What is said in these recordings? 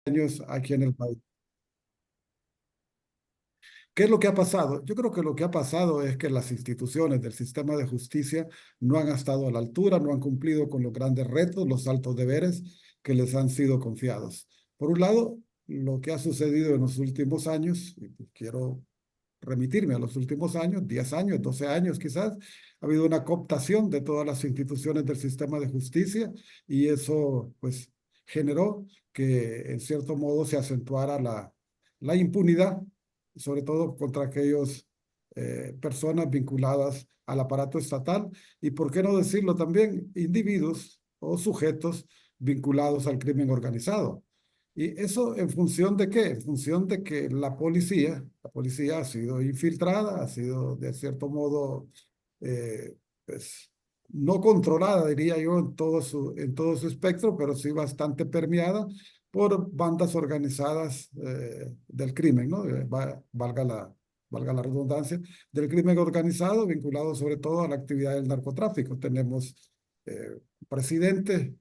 años aquí en el país. ¿Qué es lo que ha pasado? Yo creo que lo que ha pasado es que las instituciones del sistema de justicia no han estado a la altura, no han cumplido con los grandes retos, los altos deberes que les han sido confiados. Por un lado, lo que ha sucedido en los últimos años, y pues quiero remitirme a los últimos años, 10 años, 12 años quizás, ha habido una cooptación de todas las instituciones del sistema de justicia y eso pues generó que en cierto modo se acentuara la impunidad, sobre todo contra aquellos personas vinculadas al aparato estatal y, por qué no decirlo también, individuos o sujetos vinculados al crimen organizado. ¿Y eso en función de qué? En función de que la policía ha sido infiltrada, ha sido de cierto modo, pues, no controlada, diría yo, en todo su espectro, pero sí bastante permeada por bandas organizadas del crimen, ¿no? Valga la redundancia, del crimen organizado vinculado sobre todo a la actividad del narcotráfico. Tenemos presidente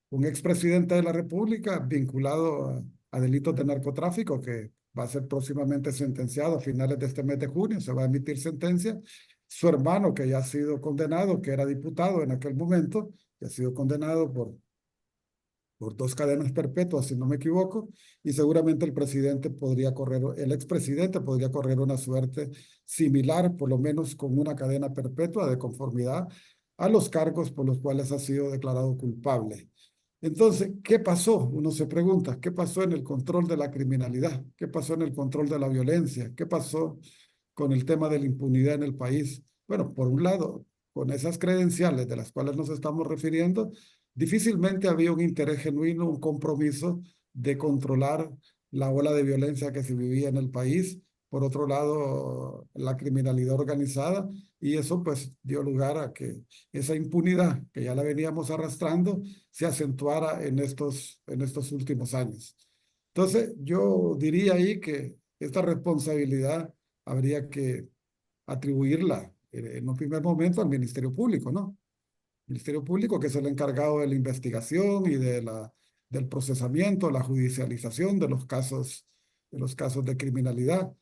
un expresidente de la República vinculado a delitos de narcotráfico que va a ser próximamente sentenciado a finales de este mes de junio, se va a emitir sentencia. Su hermano, que ya ha sido condenado, que era diputado en aquel momento, que ha sido condenado por 2 cadenas perpetuas, si no me equivoco, y seguramente el expresidente podría correr una suerte similar, por lo menos con una cadena perpetua de conformidad a los cargos por los cuales ha sido declarado culpable. Entonces, ¿qué pasó? Uno se pregunta, ¿qué pasó en el control de la criminalidad? ¿Qué pasó en el control de la violencia? ¿Qué pasó con el tema de la impunidad en el país? Bueno, por un lado, con esas credenciales de las cuales nos estamos refiriendo, difícilmente había un interés genuino, un compromiso de controlar la ola de violencia que se vivía en el país. Por otro lado, la criminalidad organizada, y eso pues dio lugar a que esa impunidad que ya la veníamos arrastrando se acentuara en estos últimos años. Entonces, yo diría ahí que esta responsabilidad habría que atribuirla en un primer momento al Ministerio Público, ¿no? Ministerio Público, que es el encargado de la investigación y del procesamiento, la judicialización de los casos de criminalidad,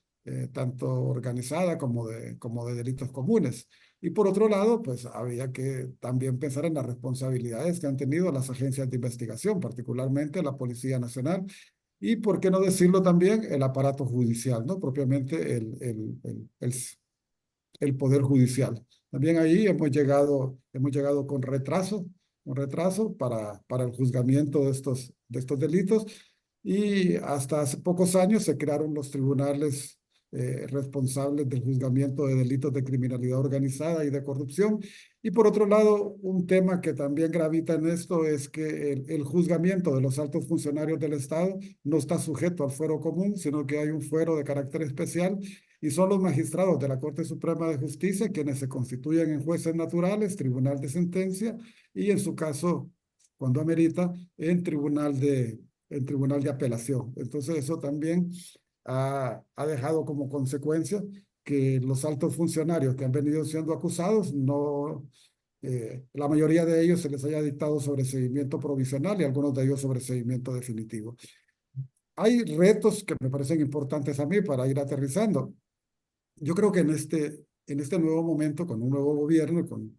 tanto organizada como de delitos comunes. Y por otro lado, pues había que también pensar en las responsabilidades que han tenido las agencias de investigación, particularmente la Policía Nacional, y por qué no decirlo también, el aparato judicial, ¿no? Propiamente el Poder Judicial. También ahí hemos llegado con retraso para el juzgamiento de estos delitos y hasta hace pocos años se crearon los tribunales responsables del juzgamiento de delitos de criminalidad organizada y de corrupción. Y por otro lado, un tema que también gravita en esto es que el juzgamiento de los altos funcionarios del Estado no está sujeto al fuero común, sino que hay un fuero de carácter especial y son los magistrados de la Corte Suprema de Justicia quienes se constituyen en jueces naturales, tribunal de sentencia y en su caso, cuando amerita, en tribunal de apelación. Entonces eso también ha dejado como consecuencia que los altos funcionarios que han venido siendo acusados, no, la mayoría de ellos se les haya dictado sobreseimiento provisional y algunos de ellos sobreseimiento definitivo. Hay retos que me parecen importantes a mí para ir aterrizando. Yo creo que en este nuevo momento, con un nuevo gobierno, con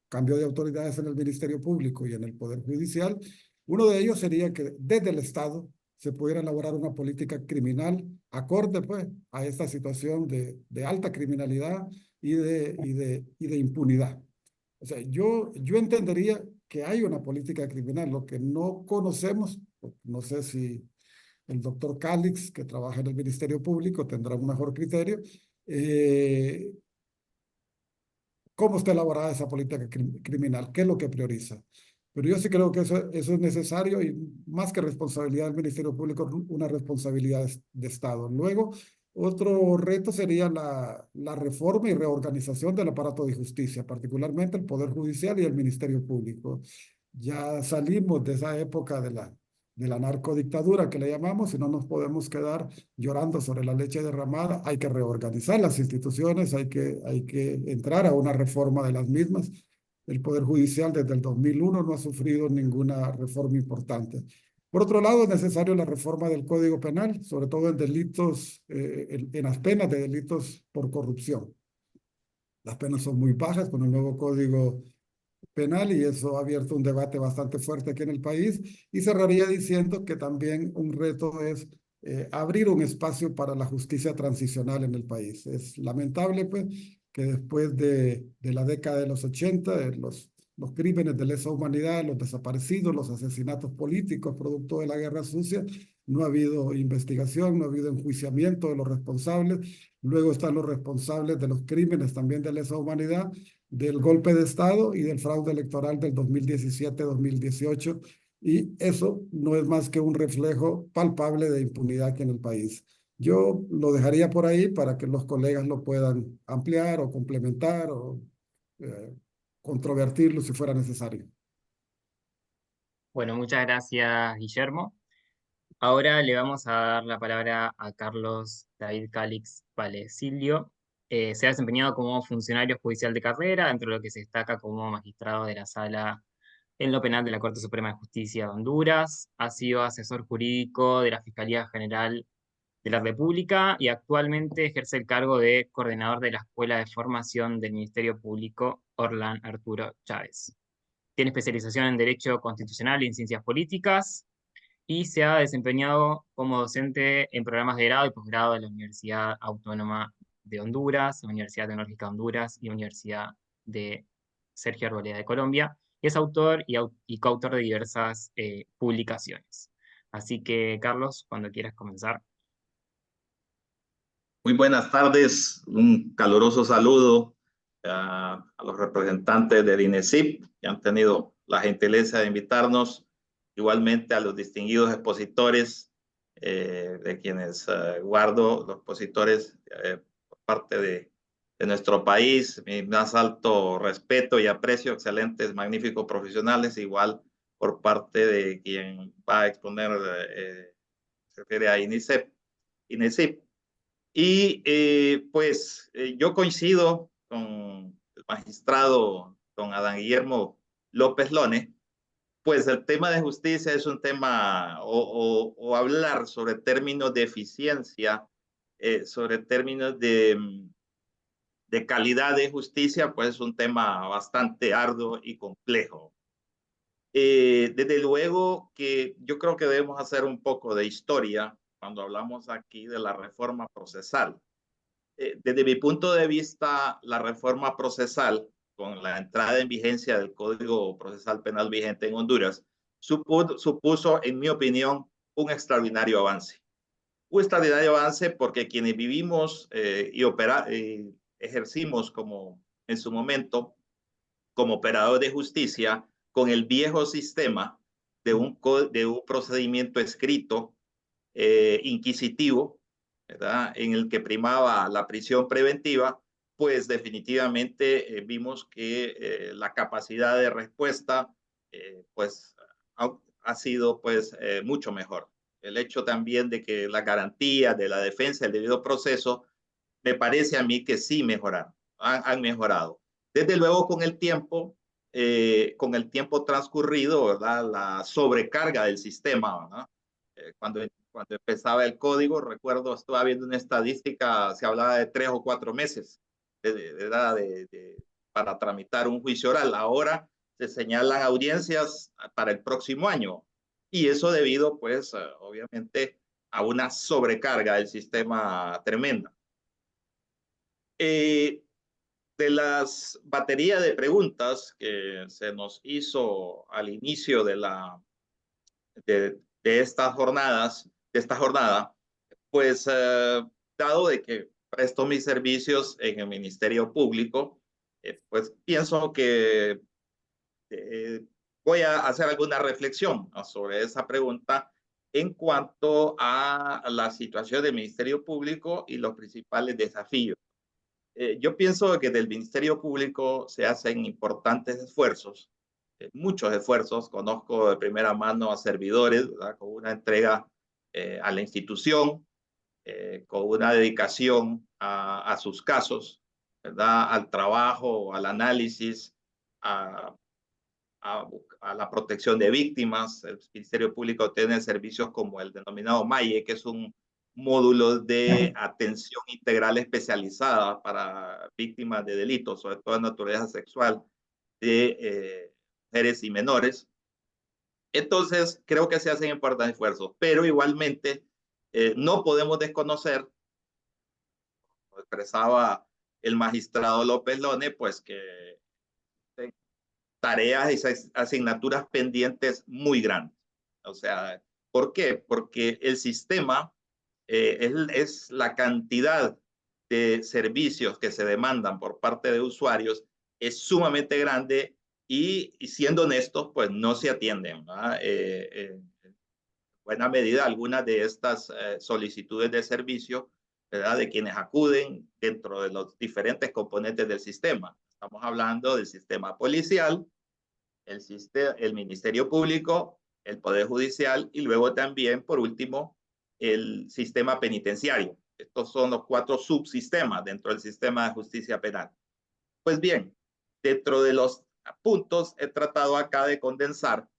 cambio de autoridades en el Ministerio Público y en el Poder Judicial, uno de ellos sería que desde el Estado se pudiera elaborar una política criminal acorde pues, a esta situación de alta criminalidad y de impunidad. O sea, yo entendería que hay una política criminal, lo que no conocemos, no sé si el doctor Calix, que trabaja en el Ministerio Público, tendrá un mejor criterio. Eh, ¿Cómo está elaborada esa política criminal? ¿Qué es lo que prioriza? Pero yo sí creo que eso es necesario y más que responsabilidad del Ministerio Público, una responsabilidad de Estado. Luego, otro reto sería la reforma y reorganización del aparato de justicia, particularmente el Poder Judicial y el Ministerio Público. Ya salimos de esa época de la narcodictadura que le llamamos y no nos podemos quedar llorando sobre la leche derramada. Hay que reorganizar las instituciones, hay que entrar a una reforma de las mismas. El Poder Judicial desde el 2001 no ha sufrido ninguna reforma importante. Por otro lado, es necesario la reforma del Código Penal, sobre todo en delitos, en las penas de delitos por corrupción. Las penas son muy bajas con el nuevo Código Penal y eso ha abierto un debate bastante fuerte aquí en el país. Y cerraría diciendo que también un reto es abrir un espacio para la justicia transicional en el país. Es lamentable, pues, que después de la década de los 80, los crímenes de lesa humanidad, los desaparecidos, los asesinatos políticos producto de la guerra sucia, no ha habido investigación, no ha habido enjuiciamiento de los responsables. Luego están los responsables de los crímenes también de lesa humanidad, del golpe de Estado y del fraude electoral del 2017-2018. Y eso no es más que un reflejo palpable de impunidad aquí en el país. Yo lo dejaría por ahí para que los colegas lo puedan ampliar o complementar o eh, controvertirlo si fuera necesario. Bueno, muchas gracias, Guillermo. Ahora le vamos a dar la palabra a Carlos David Calix Vallecilio. Se ha desempeñado como funcionario judicial de carrera, dentro de lo que se destaca como magistrado de la Sala en lo Penal de la Corte Suprema de Justicia de Honduras. Ha sido asesor jurídico de la Fiscalía General de la República y actualmente ejerce el cargo de coordinador de la Escuela de Formación del Ministerio Público Orlán Arturo Chávez. Tiene especialización en Derecho Constitucional y en Ciencias Políticas y se ha desempeñado como docente en programas de grado y posgrado de la Universidad Autónoma de Honduras, la Universidad Tecnológica de Honduras y la Universidad de Sergio Arboleda de Colombia. Y es autor y coautor de diversas publicaciones. Así que, Carlos, cuando quieras comenzar. Muy buenas tardes, un caluroso saludo a los representantes del INESIP que han tenido la gentileza de invitarnos, igualmente a los distinguidos expositores, de quienes guardo los expositores por parte de nuestro país, mi más alto respeto y aprecio, excelentes, magníficos profesionales, igual por parte de quien va a exponer, se refiere a INESIP. Y yo coincido con el magistrado don Adán Guillermo López Lone, pues el tema de justicia es un tema, o hablar sobre términos de eficiencia, sobre términos de calidad de justicia, pues es un tema bastante arduo y complejo. Desde luego que yo creo que debemos hacer un poco de historia cuando hablamos aquí de la reforma procesal. Desde mi punto de vista, la reforma procesal, con la entrada en vigencia del Código Procesal Penal vigente en Honduras, supuso, en mi opinión, un extraordinario avance. Un extraordinario avance porque quienes vivimos ejercimos como en su momento como operador de justicia con el viejo sistema de un procedimiento escrito, inquisitivo, ¿verdad? En el que primaba la prisión preventiva, pues definitivamente vimos que la capacidad de respuesta pues ha sido pues mucho mejor. El hecho también de que la garantía de la defensa del debido proceso, me parece a mí que sí mejoraron, han mejorado. Desde luego con el tiempo transcurrido, ¿verdad? La sobrecarga del sistema, ¿verdad? Cuando empezaba el código, recuerdo, estaba viendo una estadística, se hablaba de 3 o 4 meses para tramitar un juicio oral. Ahora se señalan audiencias para el próximo año. Y eso debido, pues, obviamente, a una sobrecarga del sistema tremenda. De las baterías de preguntas que se nos hizo al inicio de esta jornada, pues dado de que presto mis servicios en el Ministerio Público, pues pienso que voy a hacer alguna reflexión sobre esa pregunta en cuanto a la situación del Ministerio Público y los principales desafíos. Yo pienso que del Ministerio Público se hacen importantes esfuerzos, muchos esfuerzos. Conozco de primera mano a servidores, ¿verdad? Con una entrega a la institución, con una dedicación a sus casos, ¿verdad? Al trabajo, al análisis, a a la protección de víctimas. El Ministerio Público tiene servicios como el denominado MAIE, que es un módulo de atención integral especializada para víctimas de delitos, sobre todo de naturaleza sexual, de mujeres y menores. Entonces, creo que se hacen importantes esfuerzos, pero igualmente no podemos desconocer, como expresaba el magistrado López Lone, pues que tareas y asignaturas pendientes muy grandes. O sea, ¿por qué? Porque el sistema es la cantidad de servicios que se demandan por parte de usuarios es sumamente grande y siendo honestos, pues no se atienden, ¿verdad? En buena medida algunas de estas solicitudes de servicio, ¿verdad? De quienes acuden dentro de los diferentes componentes del sistema. Estamos hablando del sistema policial, el Ministerio Público, el Poder Judicial y luego también, por último, el sistema penitenciario. Estos son los 4 subsistemas dentro del sistema de justicia penal. Pues bien, dentro de los puntos he tratado acá de condensar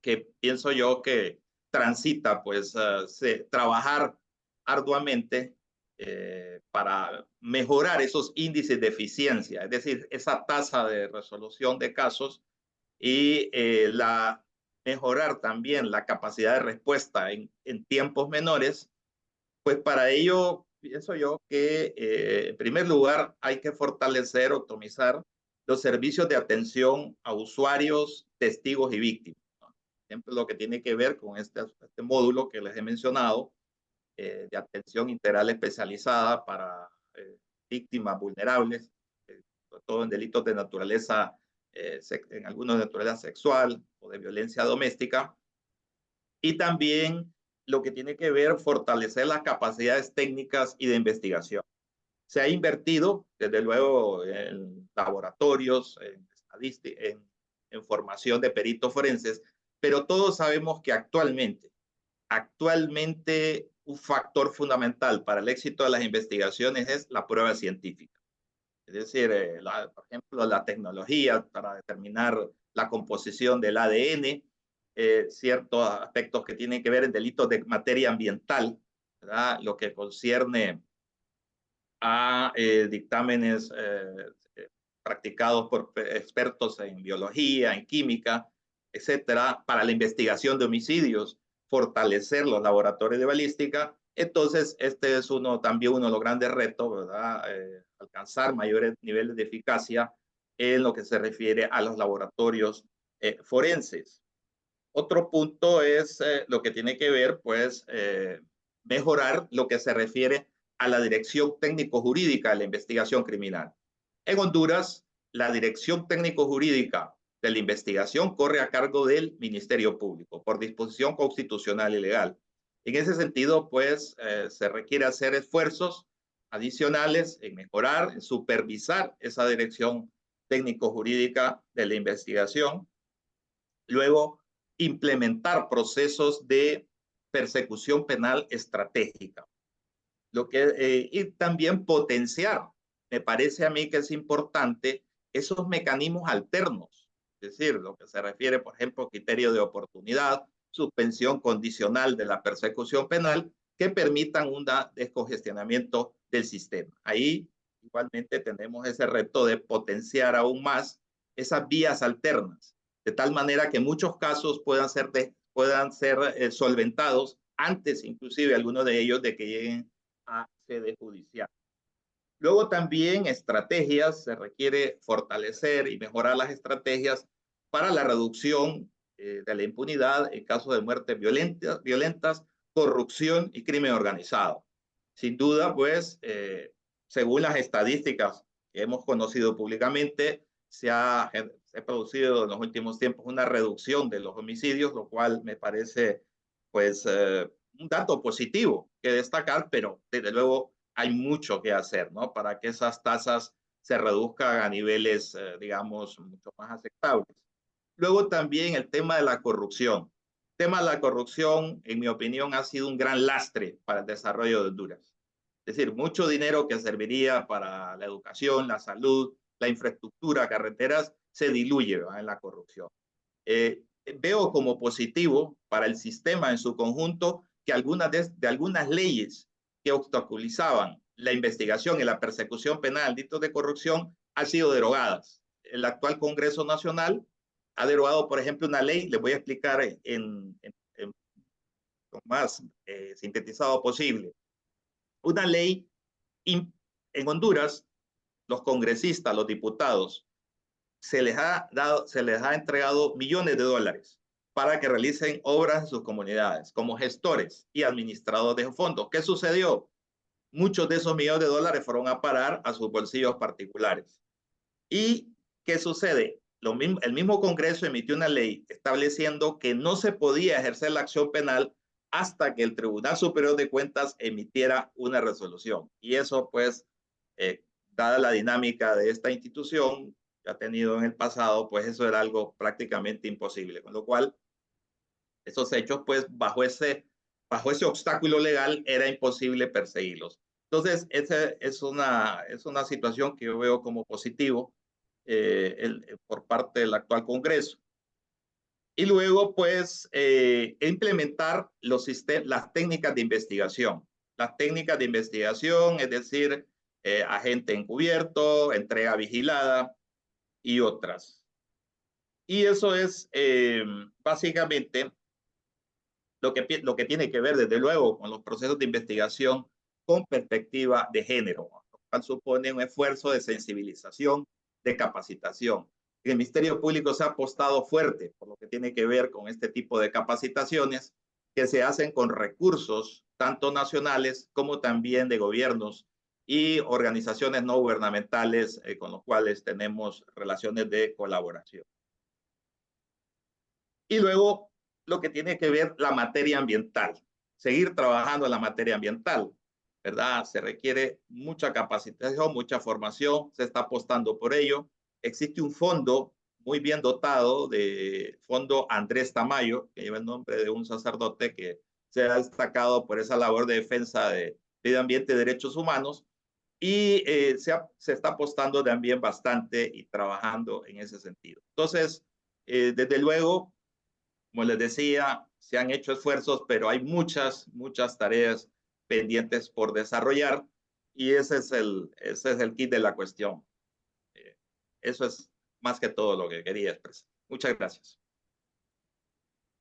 que pienso yo que transita, pues, trabajar arduamente para mejorar esos índices de eficiencia, es decir, esa tasa de resolución de casos y mejorar también la capacidad de respuesta en tiempos menores, pues para ello pienso yo que en primer lugar hay que fortalecer, optimizar los servicios de atención a usuarios, testigos y víctimas. Por ejemplo, lo que tiene que ver con este módulo que les he mencionado, de atención integral especializada para víctimas vulnerables, sobre todo en delitos de naturaleza, en algunos de naturaleza sexual o de violencia doméstica, y también lo que tiene que ver fortalecer las capacidades técnicas y de investigación. Se ha invertido, desde luego, en laboratorios, en estadística, en formación de peritos forenses, pero todos sabemos que actualmente un factor fundamental para el éxito de las investigaciones es la prueba científica. Es decir, por ejemplo, la tecnología para determinar la composición del ADN, ciertos aspectos que tienen que ver en delitos de materia ambiental, ¿verdad? Lo que concierne a dictámenes practicados por expertos en biología, en química, etcétera, para la investigación de homicidios, fortalecer los laboratorios de balística. Entonces, este es también uno de los grandes retos, ¿verdad? Alcanzar mayores niveles de eficacia en lo que se refiere a los laboratorios forenses. Otro punto es lo que tiene que ver, pues, mejorar lo que se refiere a la dirección técnico-jurídica de la investigación criminal. En Honduras, la dirección técnico-jurídica de la investigación corre a cargo del Ministerio Público por disposición constitucional y legal. En ese sentido, pues, se requiere hacer esfuerzos adicionales en mejorar, en supervisar esa dirección técnico-jurídica de la investigación. Luego, implementar procesos de persecución penal estratégica. Y también potenciar, me parece a mí que es importante, esos mecanismos alternos, es decir, lo que se refiere, por ejemplo, criterio de oportunidad, suspensión condicional de la persecución penal, que permitan un descongestionamiento del sistema. Ahí igualmente tenemos ese reto de potenciar aún más esas vías alternas, de tal manera que muchos casos puedan ser solventados antes, inclusive algunos de ellos, de que lleguen a sede judicial. Luego también estrategias, se requiere fortalecer y mejorar las estrategias para la reducción de la impunidad en casos de muertes violentas, corrupción y crimen organizado. Sin duda, pues, según las estadísticas que hemos conocido públicamente, se ha producido en los últimos tiempos una reducción de los homicidios, lo cual me parece, pues, un dato positivo que destacar, pero desde luego hay mucho que hacer, ¿no? Para que esas tasas se reduzcan a niveles, digamos, mucho más aceptables. Luego también el tema de la corrupción. El tema de la corrupción, en mi opinión, ha sido un gran lastre para el desarrollo de Honduras. Es decir, mucho dinero que serviría para la educación, la salud, la infraestructura, carreteras, se diluye, ¿verdad?, en la corrupción. Veo como positivo para el sistema en su conjunto que algunas de algunas leyes que obstaculizaban la investigación y la persecución penal de delitos de corrupción han sido derogadas. El actual Congreso Nacional ha derogado, por ejemplo, una ley, les voy a explicar lo más sintetizado posible. Una ley en Honduras, los congresistas, los diputados, se les ha entregado millones de dólares para que realicen obras en sus comunidades como gestores y administradores de fondos. ¿Qué sucedió? Muchos de esos millones de dólares fueron a parar a sus bolsillos particulares. ¿Y qué sucede? El mismo Congreso emitió una ley estableciendo que no se podía ejercer la acción penal hasta que el Tribunal Superior de Cuentas emitiera una resolución. Y eso, pues, dada la dinámica de esta institución que ha tenido en el pasado, pues eso era algo prácticamente imposible. Con lo cual, esos hechos, pues, bajo ese obstáculo legal, era imposible perseguirlos. Entonces, esa es una situación que yo veo como positivo por parte del actual Congreso. Y luego, pues, implementar las técnicas de investigación. Las técnicas de investigación, es decir, agente encubierto, entrega vigilada y otras. Y eso es básicamente lo que tiene que ver, desde luego, con los procesos de investigación con perspectiva de género, lo cual supone un esfuerzo de sensibilización, de capacitación. El Ministerio Público se ha apostado fuerte por lo que tiene que ver con este tipo de capacitaciones que se hacen con recursos tanto nacionales como también de gobiernos y organizaciones no gubernamentales con los cuales tenemos relaciones de colaboración. Y luego lo que tiene que ver la materia ambiental, seguir trabajando en la materia ambiental, ¿verdad? Se requiere mucha capacitación, mucha formación, se está apostando por ello. Existe un fondo muy bien dotado, de Fondo Andrés Tamayo, que lleva el nombre de un sacerdote que se ha destacado por esa labor de defensa de medio ambiente y derechos humanos, y se está apostando también bastante y trabajando en ese sentido. Entonces, desde luego, como les decía, se han hecho esfuerzos, pero hay muchas tareas pendientes por desarrollar, y ese es el kit de la cuestión. Eso es más que todo lo que quería expresar. Muchas gracias.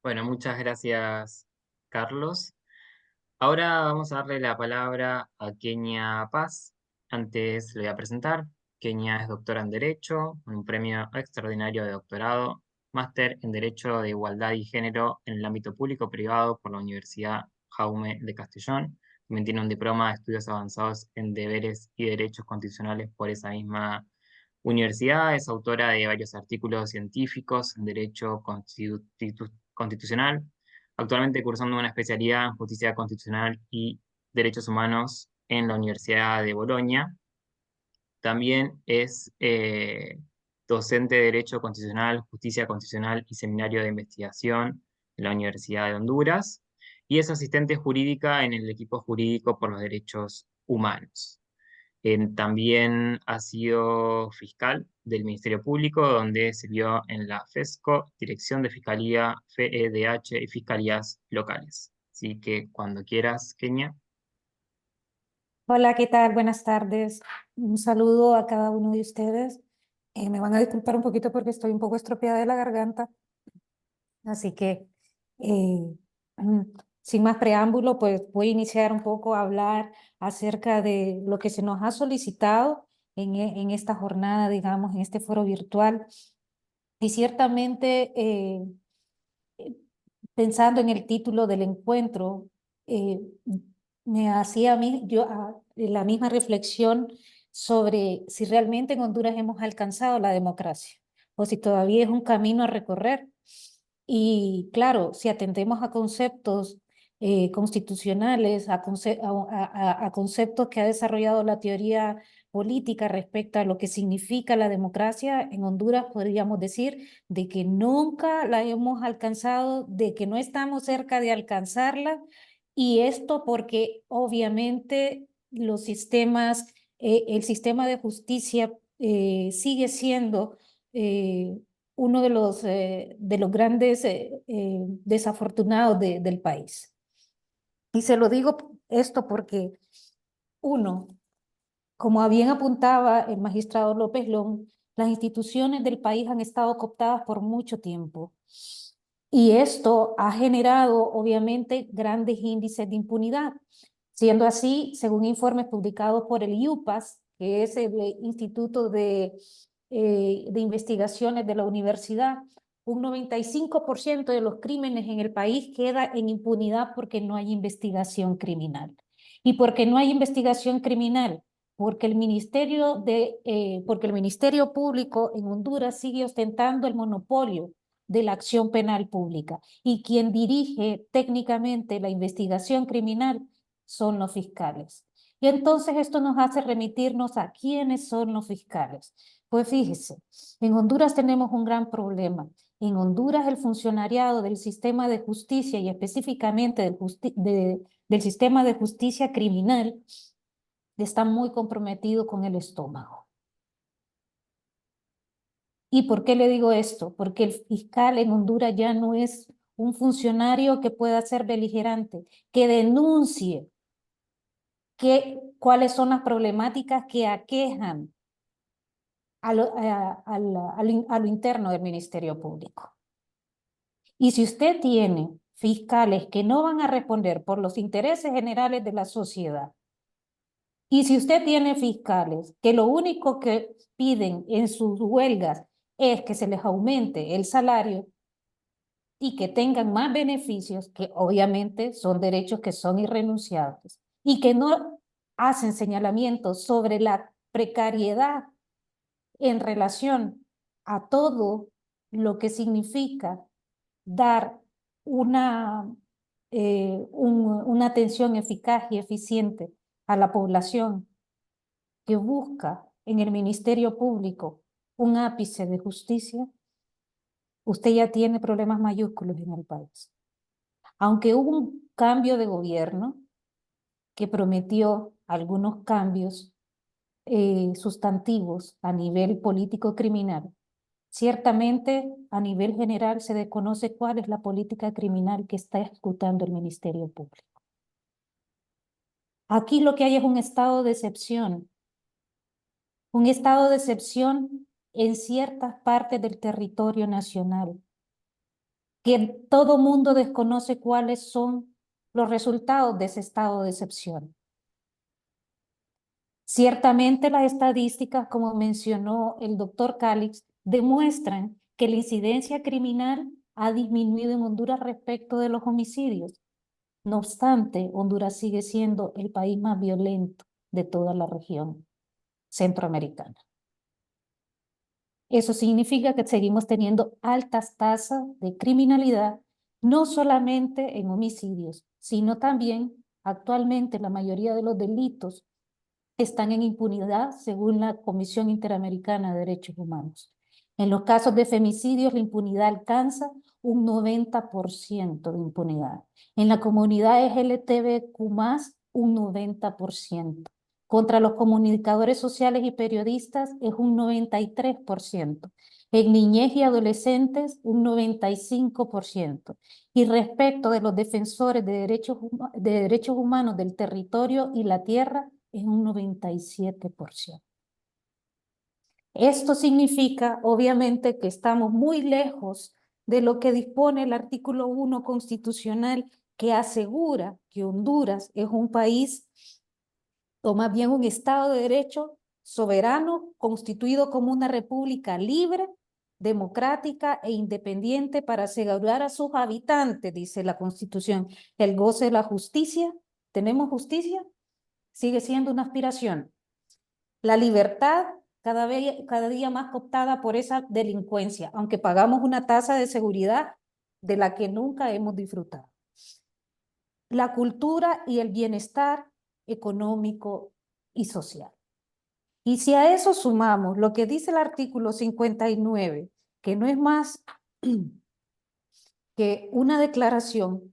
Bueno, muchas gracias, Carlos. Ahora vamos a darle la palabra a Kenia Paz. Antes le voy a presentar. Kenia es doctora en Derecho, con un premio extraordinario de doctorado, máster en Derecho de Igualdad y Género en el ámbito público-privado por la Universidad Jaume de Castellón. También tiene un diploma de estudios avanzados en deberes y derechos constitucionales por esa misma universidad. Es autora de varios artículos científicos en Derecho Constitucional, actualmente cursando una especialidad en Justicia Constitucional y Derechos Humanos en la Universidad de Bolonia. También es docente de Derecho Constitucional, Justicia Constitucional y Seminario de Investigación en la Universidad de Honduras, y es asistente jurídica en el equipo jurídico por los derechos humanos. También ha sido fiscal del Ministerio Público, donde sirvió en la FESCO, Dirección de Fiscalía, FEDH y Fiscalías Locales. Así que cuando quieras, Kenia. Hola, ¿qué tal? Buenas tardes. Un saludo a cada uno de ustedes. Me van a disculpar un poquito porque estoy un poco estropeada de la garganta. Así que, sin más preámbulo, pues voy a iniciar un poco a hablar acerca de lo que se nos ha solicitado en esta jornada, digamos, en este foro virtual. Y ciertamente, pensando en el título del encuentro, me hacía a mí la misma reflexión sobre si realmente en Honduras hemos alcanzado la democracia o si todavía es un camino a recorrer. Y claro, si atendemos a conceptos constitucionales, a conceptos que ha desarrollado la teoría política respecto a lo que significa la democracia, en Honduras podríamos decir de que nunca la hemos alcanzado, de que no estamos cerca de alcanzarla, y esto porque obviamente los sistemas, el sistema de justicia sigue siendo uno de los grandes desafortunados del país. Y se lo digo esto porque, uno, como bien apuntaba el magistrado López Long, las instituciones del país han estado cooptadas por mucho tiempo. Y esto ha generado, obviamente, grandes índices de impunidad. Siendo así, según informes publicados por el IUPAS, que es el Instituto de Investigaciones de la Universidad, un 95% de los crímenes en el país queda en impunidad porque no hay investigación criminal. ¿Y porque no hay investigación criminal? Porque el Ministerio Público en Honduras sigue ostentando el monopolio de la acción penal pública. Y quien dirige técnicamente la investigación criminal son los fiscales. Y entonces esto nos hace remitirnos a quiénes son los fiscales. Pues fíjese, en Honduras tenemos un gran problema. En Honduras el funcionariado del sistema de justicia y específicamente del sistema de justicia criminal está muy comprometido con el estómago. ¿Y por qué le digo esto? Porque el fiscal en Honduras ya no es un funcionario que pueda ser beligerante, que denuncie cuáles son las problemáticas que aquejan a lo interno del Ministerio Público. Y si usted tiene fiscales que no van a responder por los intereses generales de la sociedad, y si usted tiene fiscales que lo único que piden en sus huelgas es que se les aumente el salario y que tengan más beneficios, que obviamente son derechos que son irrenunciables, y que no hacen señalamientos sobre la precariedad en relación a todo lo que significa dar una atención eficaz y eficiente a la población que busca en el Ministerio Público un ápice de justicia, usted ya tiene problemas mayúsculos en el país. Aunque hubo un cambio de gobierno que prometió algunos cambios sustantivos a nivel político criminal, ciertamente a nivel general se desconoce cuál es la política criminal que está ejecutando el Ministerio Público. Aquí lo que hay es un estado de excepción en ciertas partes del territorio nacional, que todo mundo desconoce cuáles son los resultados de ese estado de excepción. Ciertamente las estadísticas, como mencionó el doctor Calix, demuestran que la incidencia criminal ha disminuido en Honduras respecto de los homicidios. No obstante, Honduras sigue siendo el país más violento de toda la región centroamericana. Eso significa que seguimos teniendo altas tasas de criminalidad, no solamente en homicidios, sino también actualmente la mayoría de los delitos están en impunidad según la Comisión Interamericana de Derechos Humanos. En los casos de femicidios, la impunidad alcanza un 90% de impunidad. En la comunidad LGBTQ+, un 90%. Contra los comunicadores sociales y periodistas es un 93%. En niñez y adolescentes, un 95%. Y respecto de los defensores de derechos humanos del territorio y la tierra, es un 97%. Esto significa, obviamente, que estamos muy lejos de lo que dispone el artículo 1 constitucional, que asegura que Honduras es un país, o más bien un Estado de Derecho soberano, constituido como una república libre, democrática e independiente para asegurar a sus habitantes, dice la Constitución, el goce de la justicia. ¿Tenemos justicia? Sigue siendo una aspiración. La libertad cada día más cooptada por esa delincuencia, aunque pagamos una tasa de seguridad de la que nunca hemos disfrutado. La cultura y el bienestar económico y social. Y si a eso sumamos lo que dice el artículo 59, que no es más que una declaración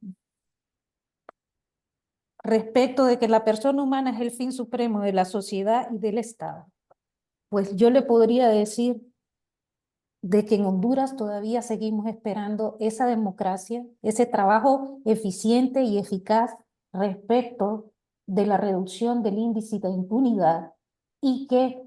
respecto de que la persona humana es el fin supremo de la sociedad y del Estado, pues yo le podría decir de que en Honduras todavía seguimos esperando esa democracia, ese trabajo eficiente y eficaz respecto de la reducción del índice de impunidad, y que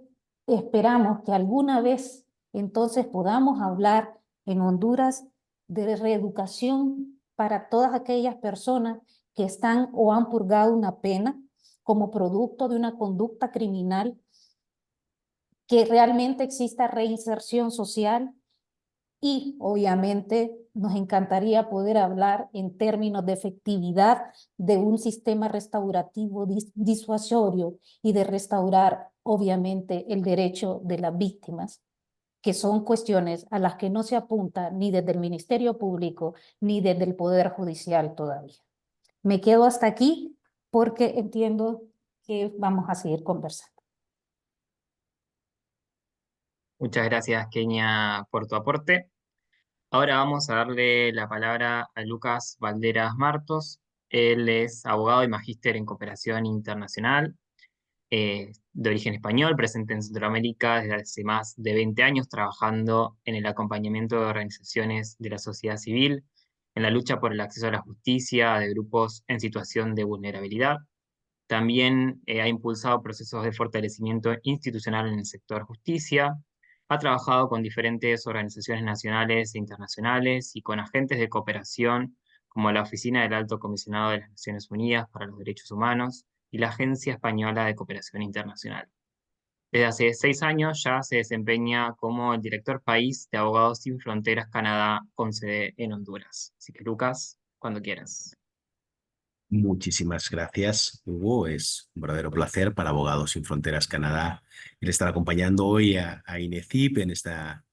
esperamos que alguna vez entonces podamos hablar en Honduras de reeducación para todas aquellas personas que están o han purgado una pena como producto de una conducta criminal, que realmente exista reinserción social. Y obviamente nos encantaría poder hablar en términos de efectividad de un sistema restaurativo disuasorio y de restaurar obviamente el derecho de las víctimas, que son cuestiones a las que no se apunta ni desde el Ministerio Público ni desde el Poder Judicial todavía. Me quedo hasta aquí porque entiendo que vamos a seguir conversando. Muchas gracias, Kenia, por tu aporte. Ahora vamos a darle la palabra a Lucas Valderas Martos. Él es abogado y magíster en cooperación internacional, de origen español, presente en Centroamérica desde hace más de 20 años, trabajando en el acompañamiento de organizaciones de la sociedad civil, en la lucha por el acceso a la justicia de grupos en situación de vulnerabilidad. También ha impulsado procesos de fortalecimiento institucional en el sector justicia. Ha trabajado con diferentes organizaciones nacionales e internacionales y con agentes de cooperación como la Oficina del Alto Comisionado de las Naciones Unidas para los Derechos Humanos y la Agencia Española de Cooperación Internacional. Desde hace 6 años ya se desempeña como el director país de Abogados Sin Fronteras Canadá, con sede en Honduras. Así que, Lucas, cuando quieras. Muchísimas gracias, Hugo. Es un verdadero placer para Abogados Sin Fronteras Canadá el estar acompañando hoy a INECIP en esta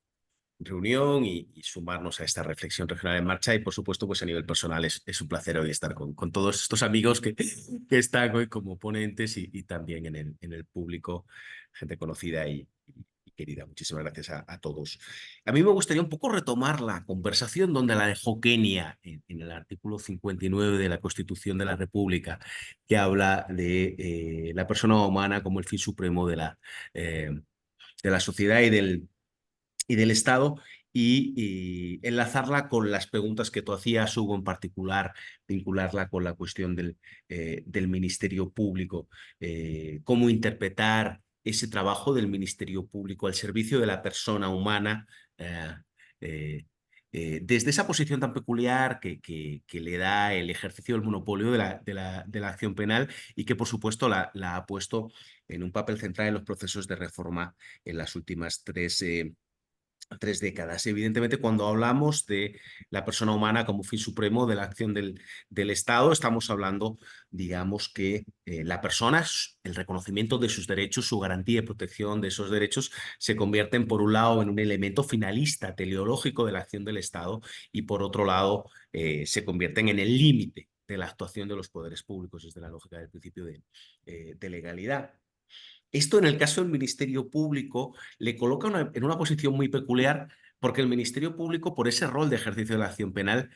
reunión y sumarnos a esta reflexión regional en marcha. Y por supuesto, pues a nivel personal es un placer hoy estar con todos estos amigos que están hoy como ponentes y también en el público, gente conocida y querida. Muchísimas gracias a todos. A mí me gustaría un poco retomar la conversación donde la dejó Kenia en el artículo 59 de la Constitución de la República, que habla de la persona humana como el fin supremo de la sociedad y del Estado, y enlazarla con las preguntas que tú hacías, Hugo, en particular, vincularla con la cuestión del Ministerio Público, cómo interpretar ese trabajo del Ministerio Público al servicio de la persona humana, desde esa posición tan peculiar que le da el ejercicio del monopolio de la acción penal, y que por supuesto la ha puesto en un papel central en los procesos de reforma en las últimas tres décadas. Evidentemente, cuando hablamos de la persona humana como fin supremo de la acción del Estado, estamos hablando, digamos, que la persona, el reconocimiento de sus derechos, su garantía y protección de esos derechos, se convierten, por un lado, en un elemento finalista, teleológico de la acción del Estado, y por otro lado, se convierten en el límite de la actuación de los poderes públicos desde la lógica del principio de legalidad. Esto, en el caso del Ministerio Público, le coloca en una posición muy peculiar, porque el Ministerio Público, por ese rol de ejercicio de la acción penal,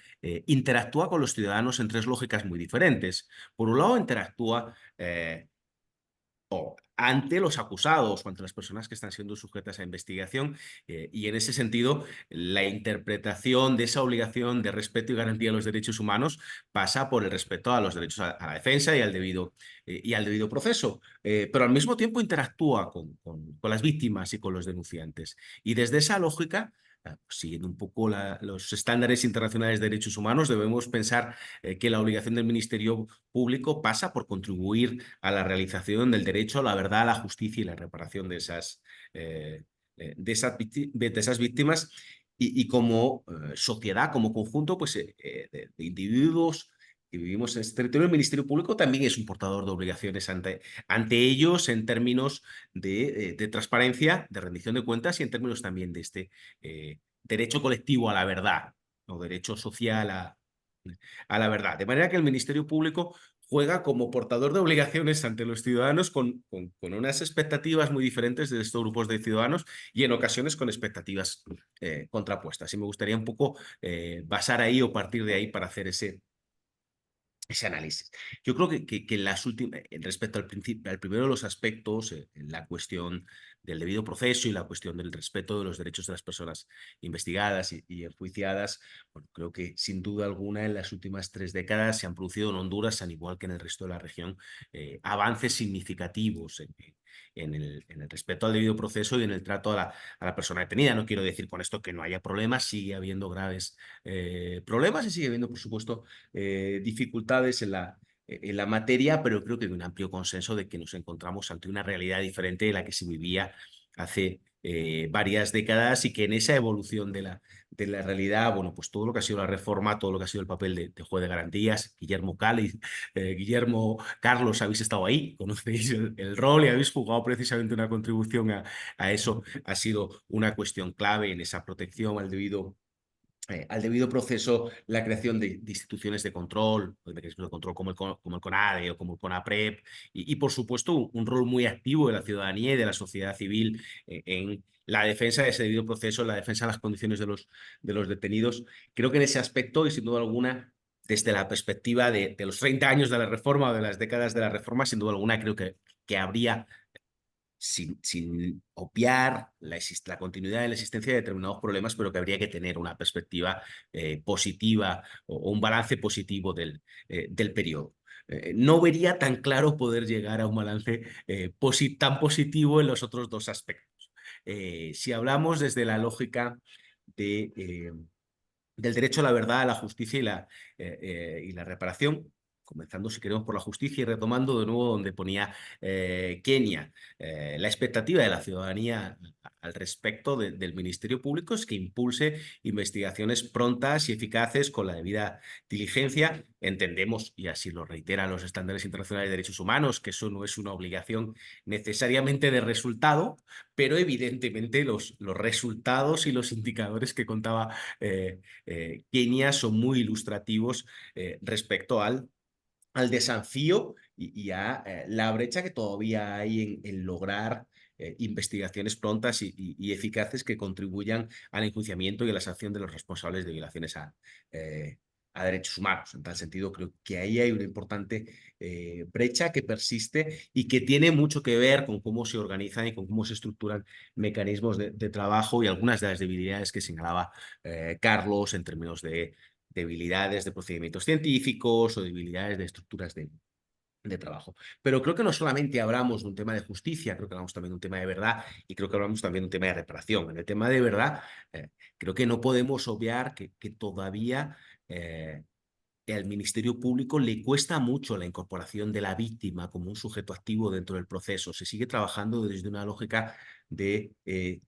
interactúa con los ciudadanos en tres lógicas muy diferentes. Por un lado, interactúa ante los acusados o ante las personas que están siendo sujetas a investigación, y en ese sentido la interpretación de esa obligación de respeto y garantía de los derechos humanos pasa por el respeto a los derechos a la defensa y al debido proceso, pero al mismo tiempo interactúa con las víctimas y con los denunciantes, y desde esa lógica, siguiendo un poco los estándares internacionales de derechos humanos, debemos pensar que la obligación del Ministerio Público pasa por contribuir a la realización del derecho a la verdad, a la justicia y la reparación de esas víctimas, y como sociedad, como conjunto, pues, de individuos que vivimos en este territorio. El Ministerio Público también es un portador de obligaciones ante ellos, en términos de transparencia, de rendición de cuentas, y en términos también de este derecho colectivo a la verdad, o derecho social a la verdad. De manera que el Ministerio Público juega como portador de obligaciones ante los ciudadanos con unas expectativas muy diferentes de estos grupos de ciudadanos, y en ocasiones con expectativas contrapuestas. Y me gustaría un poco basar ahí o partir de ahí para hacer ese análisis. Yo creo que las últimas, respecto al primero de los aspectos, la cuestión del debido proceso y la cuestión del respeto de los derechos de las personas investigadas y enjuiciadas, bueno, creo que sin duda alguna en las últimas 3 décadas se han producido en Honduras, al igual que en el resto de la región, avances significativos en el respeto al debido proceso y en el trato a la persona detenida. No quiero decir con esto que no haya problemas, sigue habiendo graves problemas y sigue habiendo, por supuesto, dificultades en la materia, pero creo que hay un amplio consenso de que nos encontramos ante una realidad diferente de la que se vivía hace varias décadas y que en esa evolución de la realidad, bueno, pues todo lo que ha sido la reforma, todo lo que ha sido el papel de juez de garantías, Guillermo Cáliz, Guillermo Carlos, habéis estado ahí, conocéis el rol y habéis jugado precisamente una contribución a eso, ha sido una cuestión clave en esa protección al debido proceso, la creación de instituciones de control, de mecanismos de control como el CONADE o como el CONAPREP, y por supuesto un rol muy activo de la ciudadanía y de la sociedad civil en la defensa de ese debido proceso, en la defensa de las condiciones de los detenidos. Creo que en ese aspecto, y sin duda alguna, desde la perspectiva de los 30 años de la reforma o de las décadas de la reforma, sin duda alguna creo que habría sin obviar la continuidad de la existencia de determinados problemas, pero que habría que tener una perspectiva positiva o un balance positivo del periodo. No vería tan claro poder llegar a un balance tan positivo en los otros 2 aspectos. Si hablamos desde la lógica del derecho a la verdad, a la justicia y la reparación, comenzando, si queremos, por la justicia y retomando de nuevo donde ponía Kenia. La expectativa de la ciudadanía al respecto del Ministerio Público es que impulse investigaciones prontas y eficaces con la debida diligencia. Entendemos, y así lo reiteran los estándares internacionales de derechos humanos, que eso no es una obligación necesariamente de resultado, pero evidentemente los resultados y los indicadores que contaba Kenia son muy ilustrativos respecto al desafío y a la brecha que todavía hay en lograr investigaciones prontas y eficaces que contribuyan al enjuiciamiento y a la sanción de los responsables de violaciones a derechos humanos. En tal sentido, creo que ahí hay una importante brecha que persiste y que tiene mucho que ver con cómo se organizan y con cómo se estructuran mecanismos de trabajo y algunas de las debilidades que señalaba Carlos en términos de debilidades de procedimientos científicos o debilidades de estructuras de trabajo. Pero creo que no solamente hablamos de un tema de justicia, creo que hablamos también de un tema de verdad y creo que hablamos también de un tema de reparación. En el tema de verdad, creo que no podemos obviar que todavía al Ministerio Público le cuesta mucho la incorporación de la víctima como un sujeto activo dentro del proceso. Se sigue trabajando desde una lógica de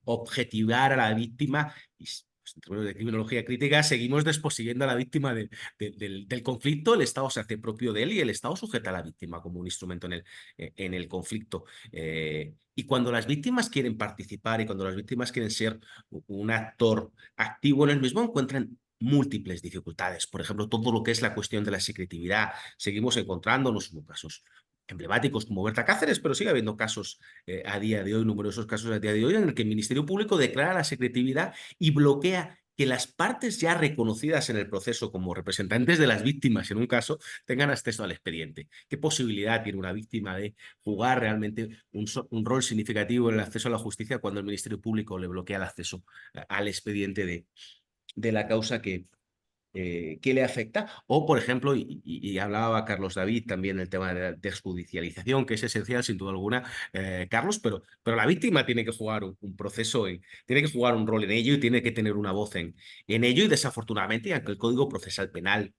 objetivar a la víctima y en términos de criminología crítica, seguimos desposeyendo a la víctima del conflicto, el Estado se hace propio de él y el Estado sujeta a la víctima como un instrumento en el conflicto. Y cuando las víctimas quieren participar y cuando las víctimas quieren ser un actor activo en el mismo, encuentran múltiples dificultades. Por ejemplo, todo lo que es la cuestión de la secretividad. Seguimos encontrándonos en casos emblemáticos como Berta Cáceres, pero sigue habiendo casos a día de hoy, numerosos casos a día de hoy, en el que el Ministerio Público declara la secretividad y bloquea que las partes ya reconocidas en el proceso como representantes de las víctimas, en un caso, tengan acceso al expediente. ¿Qué posibilidad tiene una víctima de jugar realmente un rol significativo en el acceso a la justicia cuando el Ministerio Público le bloquea el acceso al expediente de la causa que le afecta? O, por ejemplo, y hablaba Carlos David también del tema de la desjudicialización, que es esencial sin duda alguna, Carlos, pero la víctima tiene que jugar un proceso, tiene que jugar un rol en ello y tiene que tener una voz en ello, y desafortunadamente, aunque el Código Procesal Penal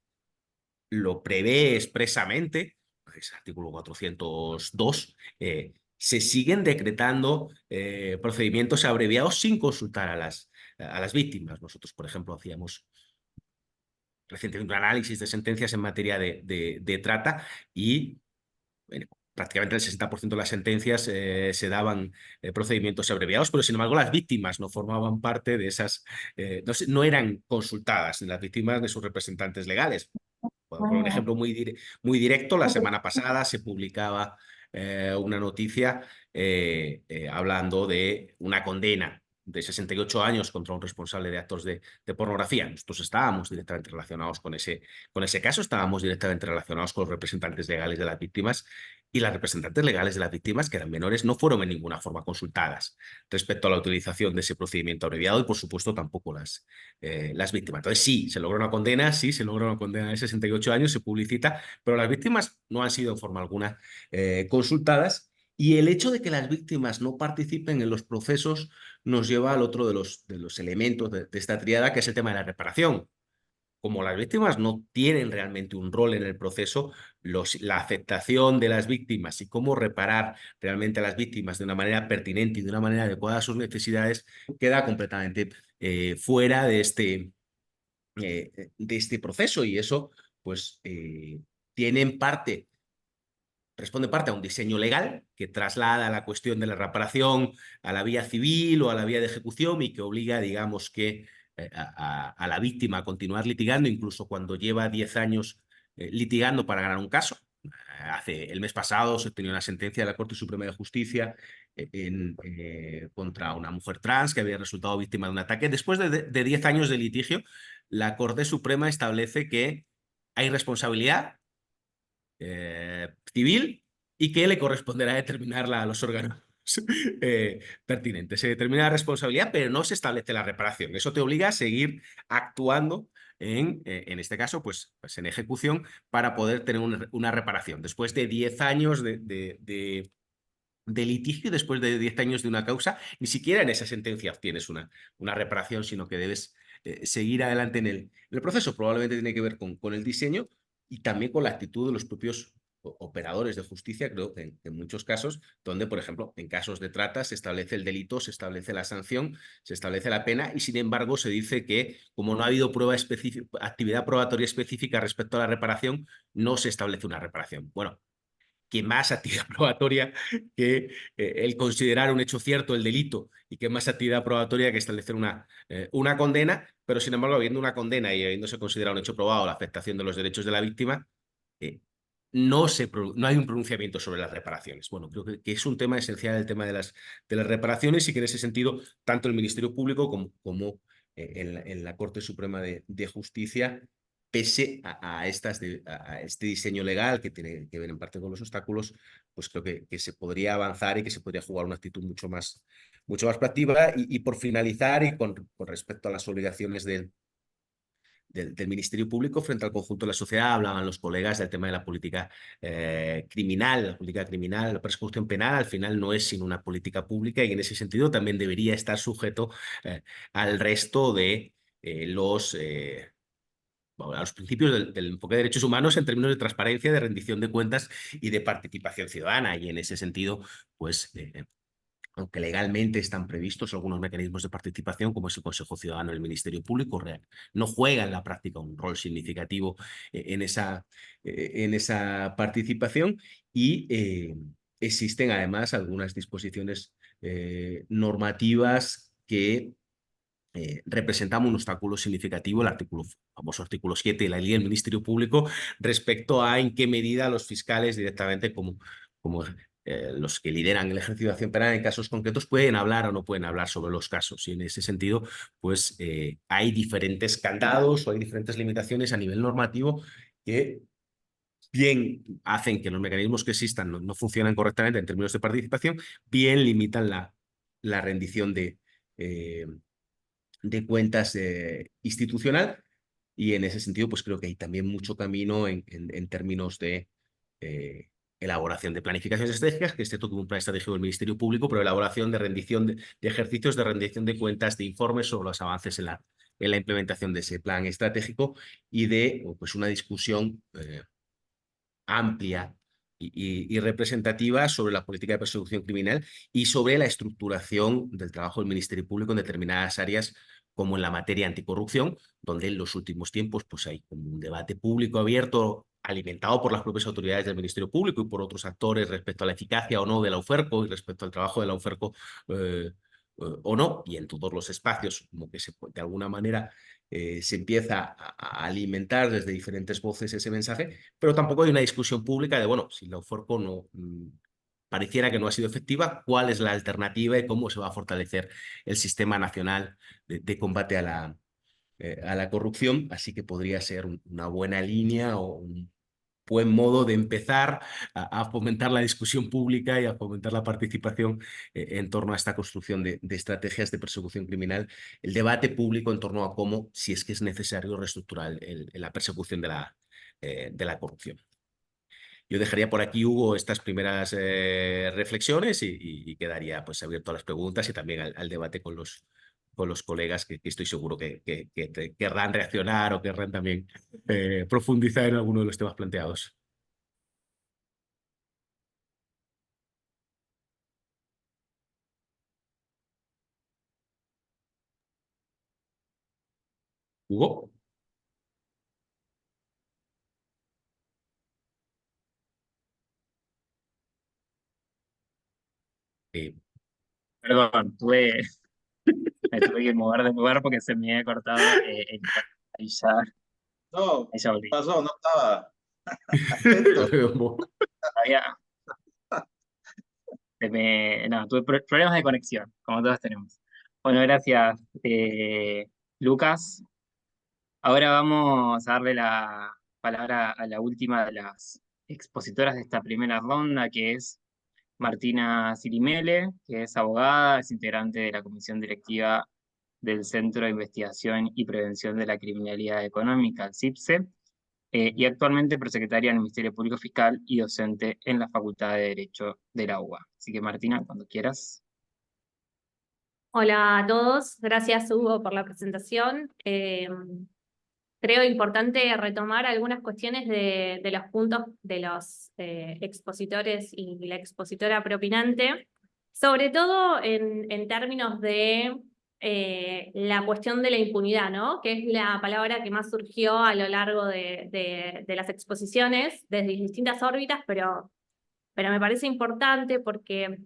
lo prevé expresamente, es el artículo 402, se siguen decretando procedimientos abreviados sin consultar a las víctimas. Nosotros, por ejemplo, hacíamos recientemente un análisis de sentencias en materia de trata y bueno, prácticamente el 60% de las sentencias se daban procedimientos abreviados, pero sin embargo las víctimas no formaban parte de esas, no eran consultadas ni las víctimas ni sus representantes legales. Por un ejemplo muy directo, la semana pasada se publicaba una noticia hablando de una condena de 68 años contra un responsable de actos de pornografía. Nosotros estábamos directamente relacionados con ese caso, estábamos directamente relacionados con los representantes legales de las víctimas, y las representantes legales de las víctimas, que eran menores, no fueron en ninguna forma consultadas respecto a la utilización de ese procedimiento abreviado, y por supuesto tampoco las víctimas. Entonces sí, se logró una condena, de 68 años, se publicita, pero las víctimas no han sido en forma alguna consultadas, y el hecho de que las víctimas no participen en los procesos nos lleva al otro de los elementos de esta tríada, que es el tema de la reparación. Como las víctimas no tienen realmente un rol en el proceso, la aceptación de las víctimas y cómo reparar realmente a las víctimas de una manera pertinente y de una manera adecuada a sus necesidades queda completamente fuera de este proceso, y eso pues responde parte a un diseño legal que traslada la cuestión de la reparación a la vía civil o a la vía de ejecución, y que obliga, digamos, que a la víctima a continuar litigando, incluso cuando lleva 10 años litigando para ganar un caso. El mes pasado se tenía una sentencia de la Corte Suprema de Justicia contra una mujer trans que había resultado víctima de un ataque. Después de 10 años de litigio, la Corte Suprema establece que hay responsabilidad civil, y que le corresponderá determinarla a los órganos pertinentes. Se determina la responsabilidad, pero no se establece la reparación. Eso te obliga a seguir actuando en este caso, pues en ejecución, para poder tener una reparación. Después de 10 años de litigio, después de 10 años de una causa, ni siquiera en esa sentencia obtienes una reparación, sino que debes seguir adelante en el proceso. Probablemente tiene que ver con el diseño y también con la actitud de los propios operadores de justicia, creo que en muchos casos, donde, por ejemplo, en casos de trata se establece el delito, se establece la sanción, se establece la pena, y sin embargo se dice que, como no ha habido actividad probatoria específica respecto a la reparación, no se establece una reparación. Bueno, que más actividad probatoria que el considerar un hecho cierto el delito, y que más actividad probatoria que establecer una condena, pero sin embargo, habiendo una condena y habiéndose considerado un hecho probado la afectación de los derechos de la víctima, no hay un pronunciamiento sobre las reparaciones. Bueno, creo que es un tema esencial el tema de las reparaciones, y que en ese sentido tanto el Ministerio Público como en la Corte Suprema de Justicia, pese a este diseño legal que tiene que ver en parte con los obstáculos, pues creo que se podría avanzar y que se podría jugar una actitud mucho más proactiva. Y por finalizar, y con respecto a las obligaciones del Ministerio Público frente al conjunto de la sociedad, hablaban los colegas del tema de la política criminal. La persecución penal al final no es sino una política pública, y en ese sentido también debería estar sujeto al resto de a los principios del enfoque de derechos humanos en términos de transparencia, de rendición de cuentas y de participación ciudadana. Y en ese sentido, pues aunque legalmente están previstos algunos mecanismos de participación, como es el Consejo Ciudadano del Ministerio Público, no juega en la práctica un rol significativo en esa participación, y existen además algunas disposiciones normativas que representan un obstáculo significativo, el famoso artículo 7 de la ley del Ministerio Público, respecto a en qué medida los fiscales directamente como los que lideran el ejercicio de acción penal en casos concretos pueden hablar o no pueden hablar sobre los casos. Y en ese sentido, pues hay diferentes candados o hay diferentes limitaciones a nivel normativo que bien hacen que los mecanismos que existan no funcionen correctamente en términos de participación, bien limitan la rendición de cuentas institucional. Y en ese sentido, pues creo que hay también mucho camino en términos de elaboración de planificaciones estratégicas, que este toque un plan estratégico del Ministerio Público, pero elaboración de rendición de ejercicios de rendición de cuentas, de informes sobre los avances en la implementación de ese plan estratégico, y de pues una discusión amplia y representativa sobre la política de persecución criminal y sobre la estructuración del trabajo del Ministerio Público en determinadas áreas, como en la materia anticorrupción, donde en los últimos tiempos pues hay como un debate público abierto, alimentado por las propias autoridades del Ministerio Público y por otros actores, respecto a la eficacia o no de la UFERCO y respecto al trabajo de la UFERCO o no, y en todos los espacios, como que de alguna manera se empieza a alimentar desde diferentes voces ese mensaje, pero tampoco hay una discusión pública de, bueno, si la UFERCO pareciera que no ha sido efectiva, ¿cuál es la alternativa y cómo se va a fortalecer el sistema nacional de combate a la corrupción? Así que podría ser una buena línea o un buen modo de empezar a fomentar la discusión pública y a fomentar la participación en torno a esta construcción de estrategias de persecución criminal, el debate público en torno a cómo, si es que es necesario, reestructurar la persecución de la corrupción. Yo dejaría por aquí, Hugo, estas primeras reflexiones y quedaría pues abierto a las preguntas y también al debate con los colegas que estoy seguro que querrán reaccionar o querrán también profundizar en alguno de los temas planteados. Hugo. Perdón, me tuve que mover de lugar porque se me había cortado el internet. No, Ahí ya volví. pasó, no estaba atento. Había- no, tuve problemas de conexión, como todos tenemos. Bueno, gracias, Lucas. Ahora vamos a darle la palabra a la última de las expositoras de esta primera ronda, que es Martina Sirimele, que es abogada, es integrante de la comisión directiva del Centro de Investigación y Prevención de la Criminalidad Económica, el CIPSE, y actualmente prosecretaria del Ministerio Público Fiscal y docente en la Facultad de Derecho de la UBA. Así que Martina, cuando quieras. Hola a todos, gracias Hugo por la presentación. Creo importante retomar algunas cuestiones de los puntos de los expositores y la expositora propinante, sobre todo en términos de la cuestión de la impunidad, ¿no? Que es la palabra que más surgió a lo largo de las exposiciones, desde distintas órbitas, pero me parece importante porque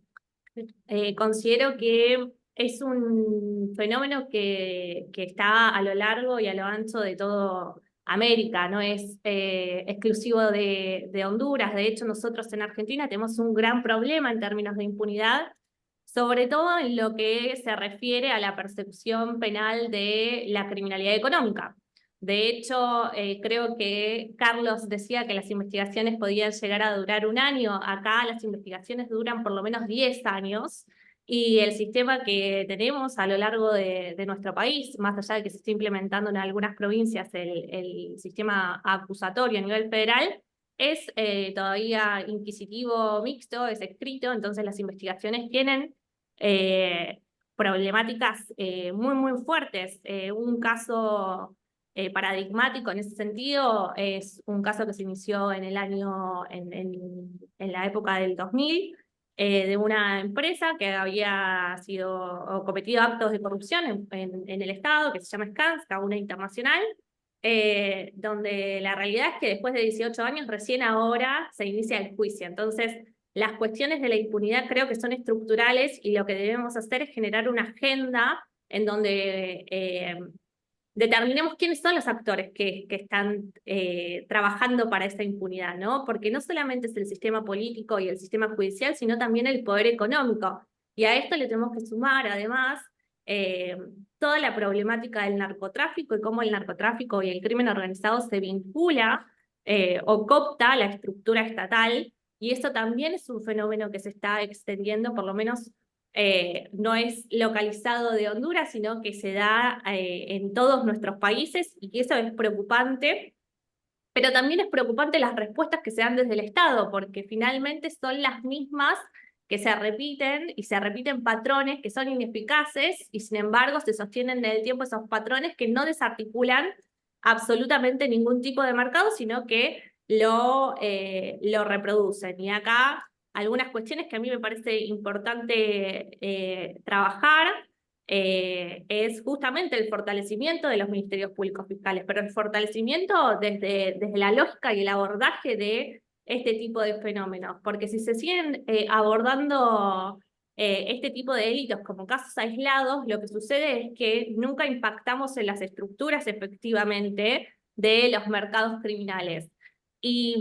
considero que es un fenómeno que está a lo largo y a lo ancho de toda América, no es exclusivo de Honduras. De hecho, nosotros en Argentina tenemos un gran problema en términos de impunidad, sobre todo en lo que se refiere a la persecución penal de la criminalidad económica. De hecho, creo que Carlos decía que las investigaciones podían llegar a durar 1 año. Acá las investigaciones duran por lo menos 10 años. Y el sistema que tenemos a lo largo de nuestro país, más allá de que se esté implementando en algunas provincias el sistema acusatorio a nivel federal, es todavía inquisitivo mixto, es escrito, entonces las investigaciones tienen problemáticas muy, muy fuertes. Un caso paradigmático en ese sentido es un caso que se inició en la época del 2000, de una empresa que había sido o cometido actos de corrupción en el Estado, que se llama Skanska, una internacional, donde la realidad es que después de 18 años recién ahora se inicia el juicio. Entonces, las cuestiones de la impunidad creo que son estructurales y lo que debemos hacer es generar una agenda en donde determinemos quiénes son los actores que están trabajando para esa impunidad, ¿no? Porque no solamente es el sistema político y el sistema judicial, sino también el poder económico. Y a esto le tenemos que sumar, además, toda la problemática del narcotráfico y cómo el narcotráfico y el crimen organizado se vincula o coopta la estructura estatal. Y eso también es un fenómeno que se está extendiendo, por lo menos no es localizado de Honduras, sino que se da en todos nuestros países, y que eso es preocupante, pero también es preocupante las respuestas que se dan desde el Estado, porque finalmente son las mismas que se repiten, y se repiten patrones que son ineficaces, y sin embargo se sostienen en el tiempo esos patrones que no desarticulan absolutamente ningún tipo de mercado, sino que lo reproducen. Y acá algunas cuestiones que a mí me parece importante trabajar es justamente el fortalecimiento de los ministerios públicos fiscales, pero el fortalecimiento desde la lógica y el abordaje de este tipo de fenómenos, porque si se siguen abordando este tipo de delitos como casos aislados, lo que sucede es que nunca impactamos en las estructuras efectivamente de los mercados criminales. Y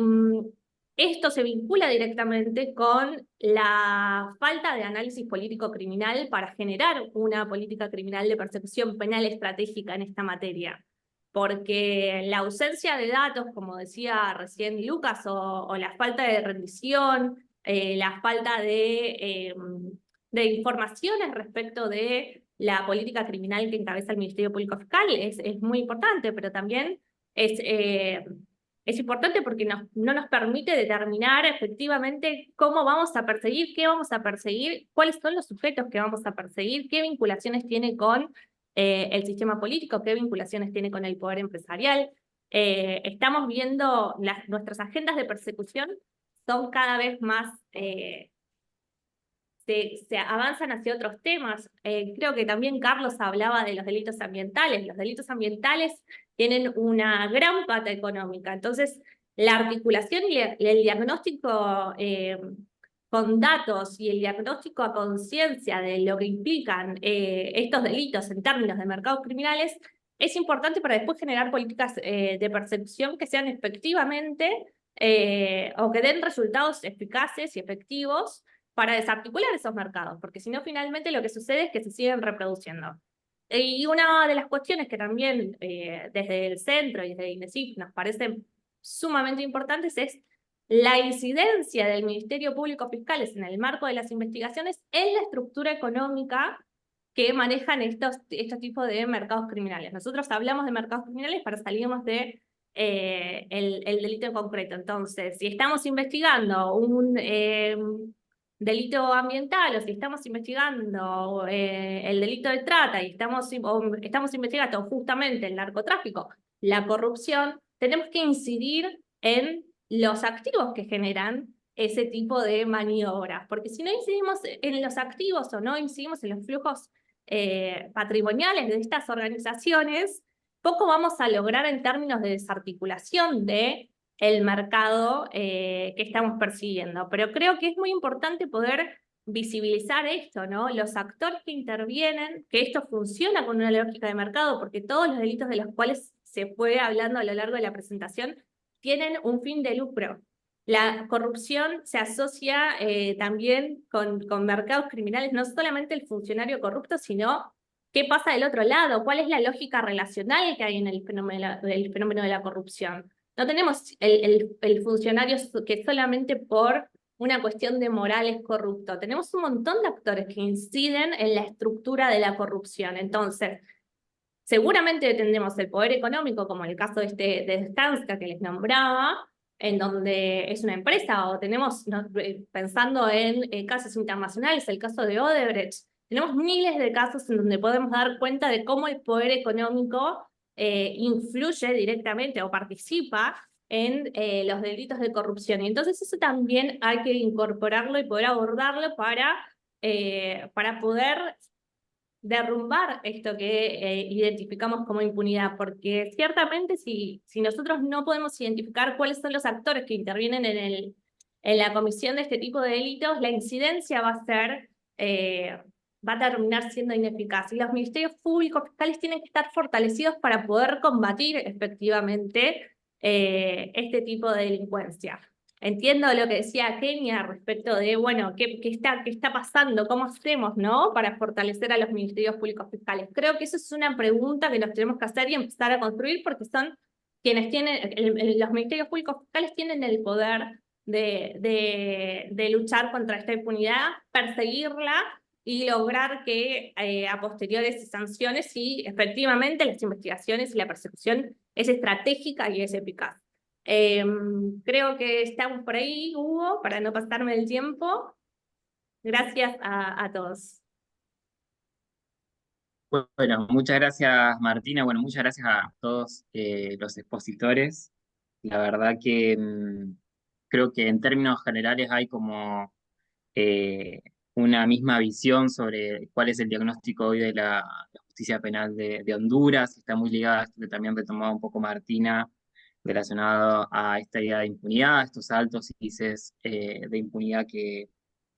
esto se vincula directamente con la falta de análisis político-criminal para generar una política criminal de persecución penal estratégica en esta materia. Porque la ausencia de datos, como decía recién Lucas, o la falta de rendición, la falta de informaciones respecto de la política criminal que encabeza el Ministerio Público Fiscal es muy importante, pero también es importante porque no nos permite determinar efectivamente cómo vamos a perseguir, qué vamos a perseguir, cuáles son los sujetos que vamos a perseguir, qué vinculaciones tiene con el sistema político, qué vinculaciones tiene con el poder empresarial. Estamos viendo nuestras agendas de persecución son cada vez más, se avanzan hacia otros temas. Creo que también Carlos hablaba de los delitos ambientales. Los delitos ambientales tienen una gran pata económica, entonces la articulación y el diagnóstico con datos y el diagnóstico a conciencia de lo que implican estos delitos en términos de mercados criminales es importante para después generar políticas de percepción que sean efectivamente o que den resultados eficaces y efectivos para desarticular esos mercados, porque si no, finalmente lo que sucede es que se siguen reproduciendo. Y una de las cuestiones que también desde el centro y desde INESIF nos parecen sumamente importantes es la incidencia del Ministerio Público Fiscal en el marco de las investigaciones en la estructura económica que manejan estos tipos de mercados criminales. Nosotros hablamos de mercados criminales para salirnos de el delito en concreto. Entonces, si estamos investigando un delito ambiental, o si estamos investigando el delito de trata y estamos investigando justamente el narcotráfico, la corrupción, tenemos que incidir en los activos que generan ese tipo de maniobras, porque si no incidimos en los activos o no incidimos en los flujos patrimoniales de estas organizaciones, poco vamos a lograr en términos de desarticulación de el mercado que estamos persiguiendo. Pero creo que es muy importante poder visibilizar esto, ¿no? Los actores que intervienen, que esto funciona con una lógica de mercado, porque todos los delitos de los cuales se fue hablando a lo largo de la presentación tienen un fin de lucro. La corrupción se asocia también con mercados criminales, no solamente el funcionario corrupto, sino qué pasa del otro lado, cuál es la lógica relacional que hay en el fenómeno de la corrupción. No tenemos el funcionario que solamente por una cuestión de moral es corrupto. Tenemos un montón de actores que inciden en la estructura de la corrupción. Entonces, seguramente tendremos el poder económico, como el caso de Skanska que les nombraba, en donde es una empresa, o tenemos, pensando en casos internacionales, el caso de Odebrecht, tenemos miles de casos en donde podemos dar cuenta de cómo el poder económico influye directamente o participa en los delitos de corrupción. Y entonces eso también hay que incorporarlo y poder abordarlo para poder derrumbar esto que identificamos como impunidad, porque ciertamente si nosotros no podemos identificar cuáles son los actores que intervienen en la comisión de este tipo de delitos, la incidencia va a terminar siendo ineficaz. Y los ministerios públicos fiscales tienen que estar fortalecidos para poder combatir efectivamente este tipo de delincuencia. Entiendo lo que decía Kenia respecto de, bueno, ¿qué está pasando? ¿Cómo hacemos, no? Para fortalecer a los ministerios públicos fiscales. Creo que eso es una pregunta que nos tenemos que hacer y empezar a construir, porque son quienes tienen, los ministerios públicos fiscales tienen el poder de luchar contra esta impunidad, perseguirla y lograr que a posteriores se sancione si efectivamente las investigaciones y la persecución es estratégica y es eficaz. Creo que estamos por ahí, Hugo, para no pasarme el tiempo. Gracias a todos. Bueno, muchas gracias, Martina. Bueno, muchas gracias a todos los expositores. La verdad que creo que en términos generales hay como una misma visión sobre cuál es el diagnóstico hoy de la justicia penal de Honduras. Está muy ligada a esto que también retomaba un poco Martina, relacionado a esta idea de impunidad, estos altos índices de impunidad que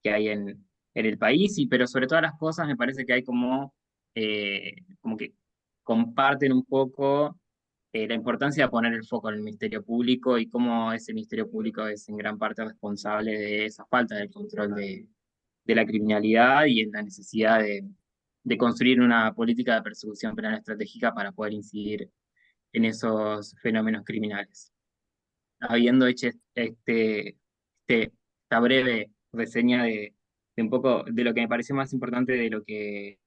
hay en el país, pero sobre todas las cosas me parece que hay como que comparten un poco la importancia de poner el foco en el Ministerio Público y cómo ese Ministerio Público es en gran parte responsable de esa falta de control de la criminalidad y en la necesidad de construir una política de persecución penal estratégica para poder incidir en esos fenómenos criminales. Habiendo hecho esta breve reseña de un poco de lo que me pareció más importante de lo que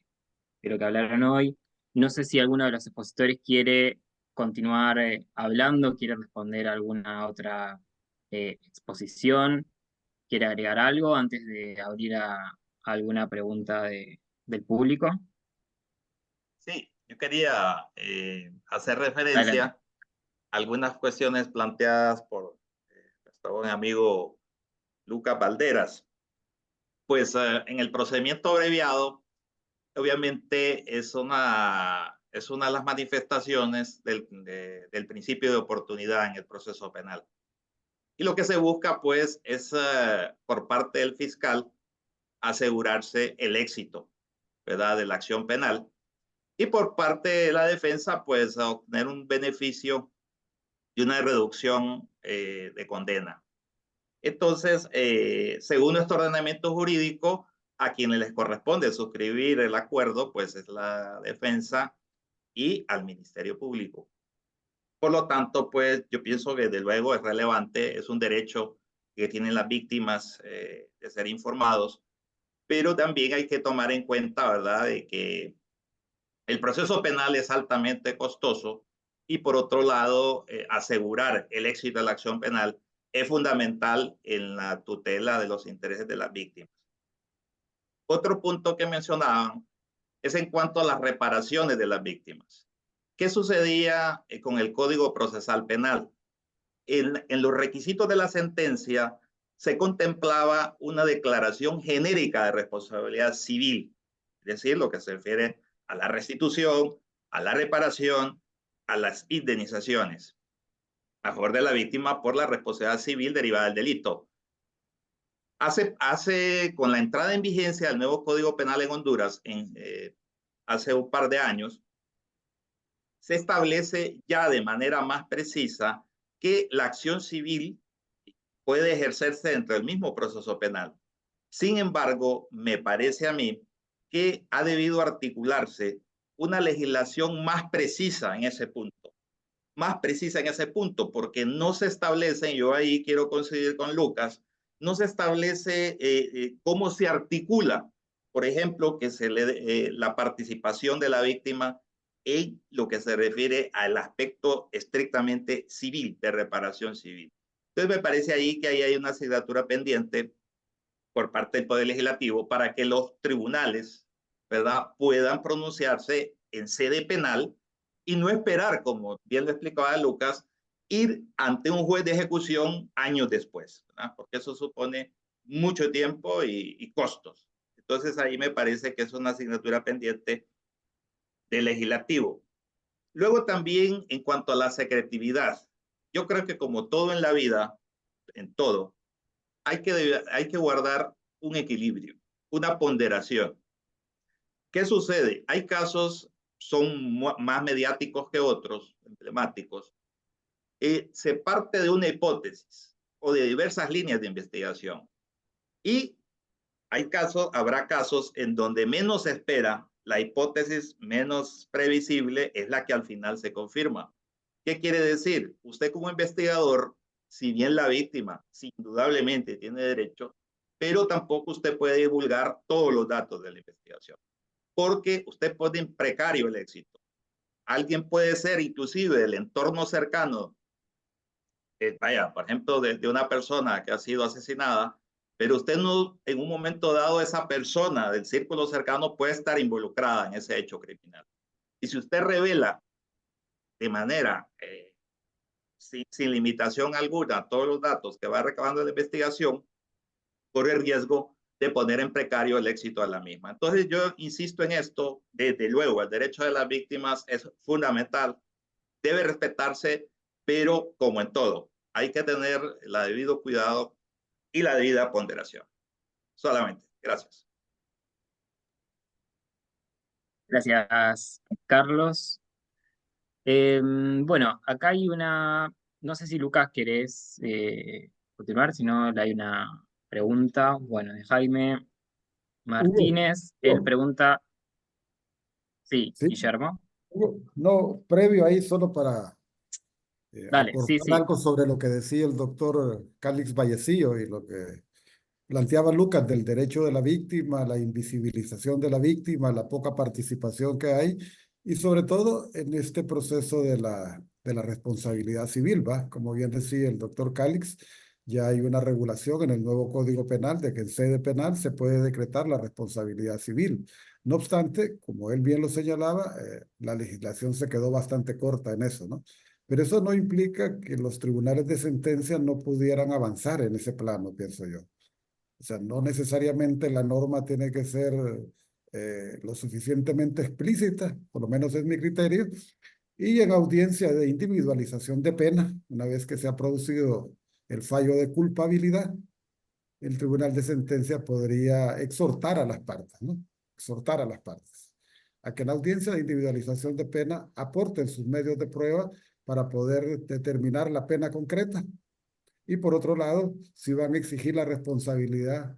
hablaron hoy, no sé si alguno de los expositores quiere continuar hablando, quiere responder a alguna otra exposición, quiere agregar algo antes de abrir a alguna pregunta del público. Sí, yo quería hacer Adelante. referencia a algunas cuestiones planteadas por nuestro buen amigo Lucas Valderas. Pues en el procedimiento abreviado, obviamente es una de las manifestaciones del principio de oportunidad en el proceso penal. Y lo que se busca, pues, es por parte del fiscal asegurarse el éxito, ¿verdad?, de la acción penal. Y por parte de la defensa, pues, obtener un beneficio y una reducción de condena. Entonces, según nuestro ordenamiento jurídico, a quienes les corresponde suscribir el acuerdo, pues es la defensa y al Ministerio Público. Por lo tanto, pues yo pienso que desde luego es relevante, es un derecho que tienen las víctimas de ser informados, pero también hay que tomar en cuenta, ¿verdad?, de que el proceso penal es altamente costoso y por otro lado, asegurar el éxito de la acción penal es fundamental en la tutela de los intereses de las víctimas. Otro punto que mencionaban es en cuanto a las reparaciones de las víctimas. ¿Qué sucedía con el Código Procesal Penal? En los requisitos de la sentencia se contemplaba una declaración genérica de responsabilidad civil, es decir, lo que se refiere a la restitución, a la reparación, a las indemnizaciones a favor de la víctima por la responsabilidad civil derivada del delito. Con la entrada en vigencia del nuevo Código Penal en Honduras, hace un par de años, se establece ya de manera más precisa que la acción civil puede ejercerse dentro del mismo proceso penal. Sin embargo, me parece a mí que ha debido articularse una legislación más precisa en ese punto. Más precisa en ese punto, porque no se establece, yo ahí quiero coincidir con Lucas, no se establece cómo se articula, por ejemplo, que la participación de la víctima en lo que se refiere al aspecto estrictamente civil, de reparación civil. Entonces me parece ahí que ahí hay una asignatura pendiente por parte del Poder Legislativo para que los tribunales, ¿verdad?, puedan pronunciarse en sede penal y no esperar, como bien lo explicaba Lucas, ir ante un juez de ejecución años después, ¿verdad?, porque eso supone mucho tiempo y costos. Entonces ahí me parece que es una asignatura pendiente del legislativo. Luego también en cuanto a la secretividad, yo creo que como todo en la vida, en todo, hay que guardar un equilibrio, una ponderación. ¿Qué sucede? Hay casos, son más mediáticos que otros, emblemáticos, y se parte de una hipótesis o de diversas líneas de investigación. Y habrá casos en donde menos se espera, la hipótesis menos previsible es la que al final se confirma. ¿Qué quiere decir? Usted como investigador, si bien la víctima indudablemente tiene derecho, pero tampoco usted puede divulgar todos los datos de la investigación, porque usted pone en precario el éxito. Alguien puede ser inclusive del entorno cercano, por ejemplo, de una persona que ha sido asesinada, pero usted no, en un momento dado, esa persona del círculo cercano puede estar involucrada en ese hecho criminal. Y si usted revela de manera sin limitación alguna todos los datos que va recabando la investigación, corre el riesgo de poner en precario el éxito de la misma. Entonces yo insisto en esto, desde luego, el derecho de las víctimas es fundamental, debe respetarse, pero como en todo, hay que tener el debido cuidado y la debida ponderación. Solamente. Gracias. Gracias, Carlos. Bueno, acá hay una, no sé si Lucas querés continuar, si no, hay una pregunta, bueno, de Jaime Hugo, Martínez. Él Hugo, pregunta, sí, sí, Guillermo, Hugo, no, previo ahí solo para dale, sí, aportar sí. algo sobre lo que decía el doctor Cálix Vallecillo y lo que planteaba Lucas del derecho de la víctima, la invisibilización de la víctima, la poca participación que hay y sobre todo en este proceso de la responsabilidad civil, ¿va? Como bien decía el doctor Cálix, ya hay una regulación en el nuevo Código Penal de que en sede penal se puede decretar la responsabilidad civil. No obstante, como él bien lo señalaba, la legislación se quedó bastante corta en eso, ¿no? Pero eso no implica que los tribunales de sentencia no pudieran avanzar en ese plano, pienso yo. O sea, no necesariamente la norma tiene que ser lo suficientemente explícita, por lo menos es mi criterio, y en audiencia de individualización de pena, una vez que se ha producido el fallo de culpabilidad, el tribunal de sentencia podría exhortar a las partes, ¿no? Exhortar a las partes a que en audiencia de individualización de pena aporten sus medios de prueba para poder determinar la pena concreta. Y por otro lado, si van a exigir la responsabilidad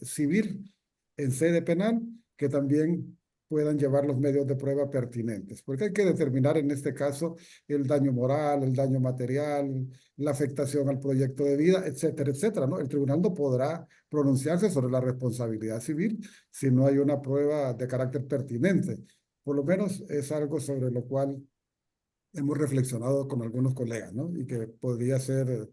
civil en sede penal, que también puedan llevar los medios de prueba pertinentes, porque hay que determinar en este caso el daño moral, el daño material, la afectación al proyecto de vida, etcétera, etcétera, ¿no? El tribunal no podrá pronunciarse sobre la responsabilidad civil si no hay una prueba de carácter pertinente. Por lo menos es algo sobre lo cual hemos reflexionado con algunos colegas, ¿no? Y que podría ser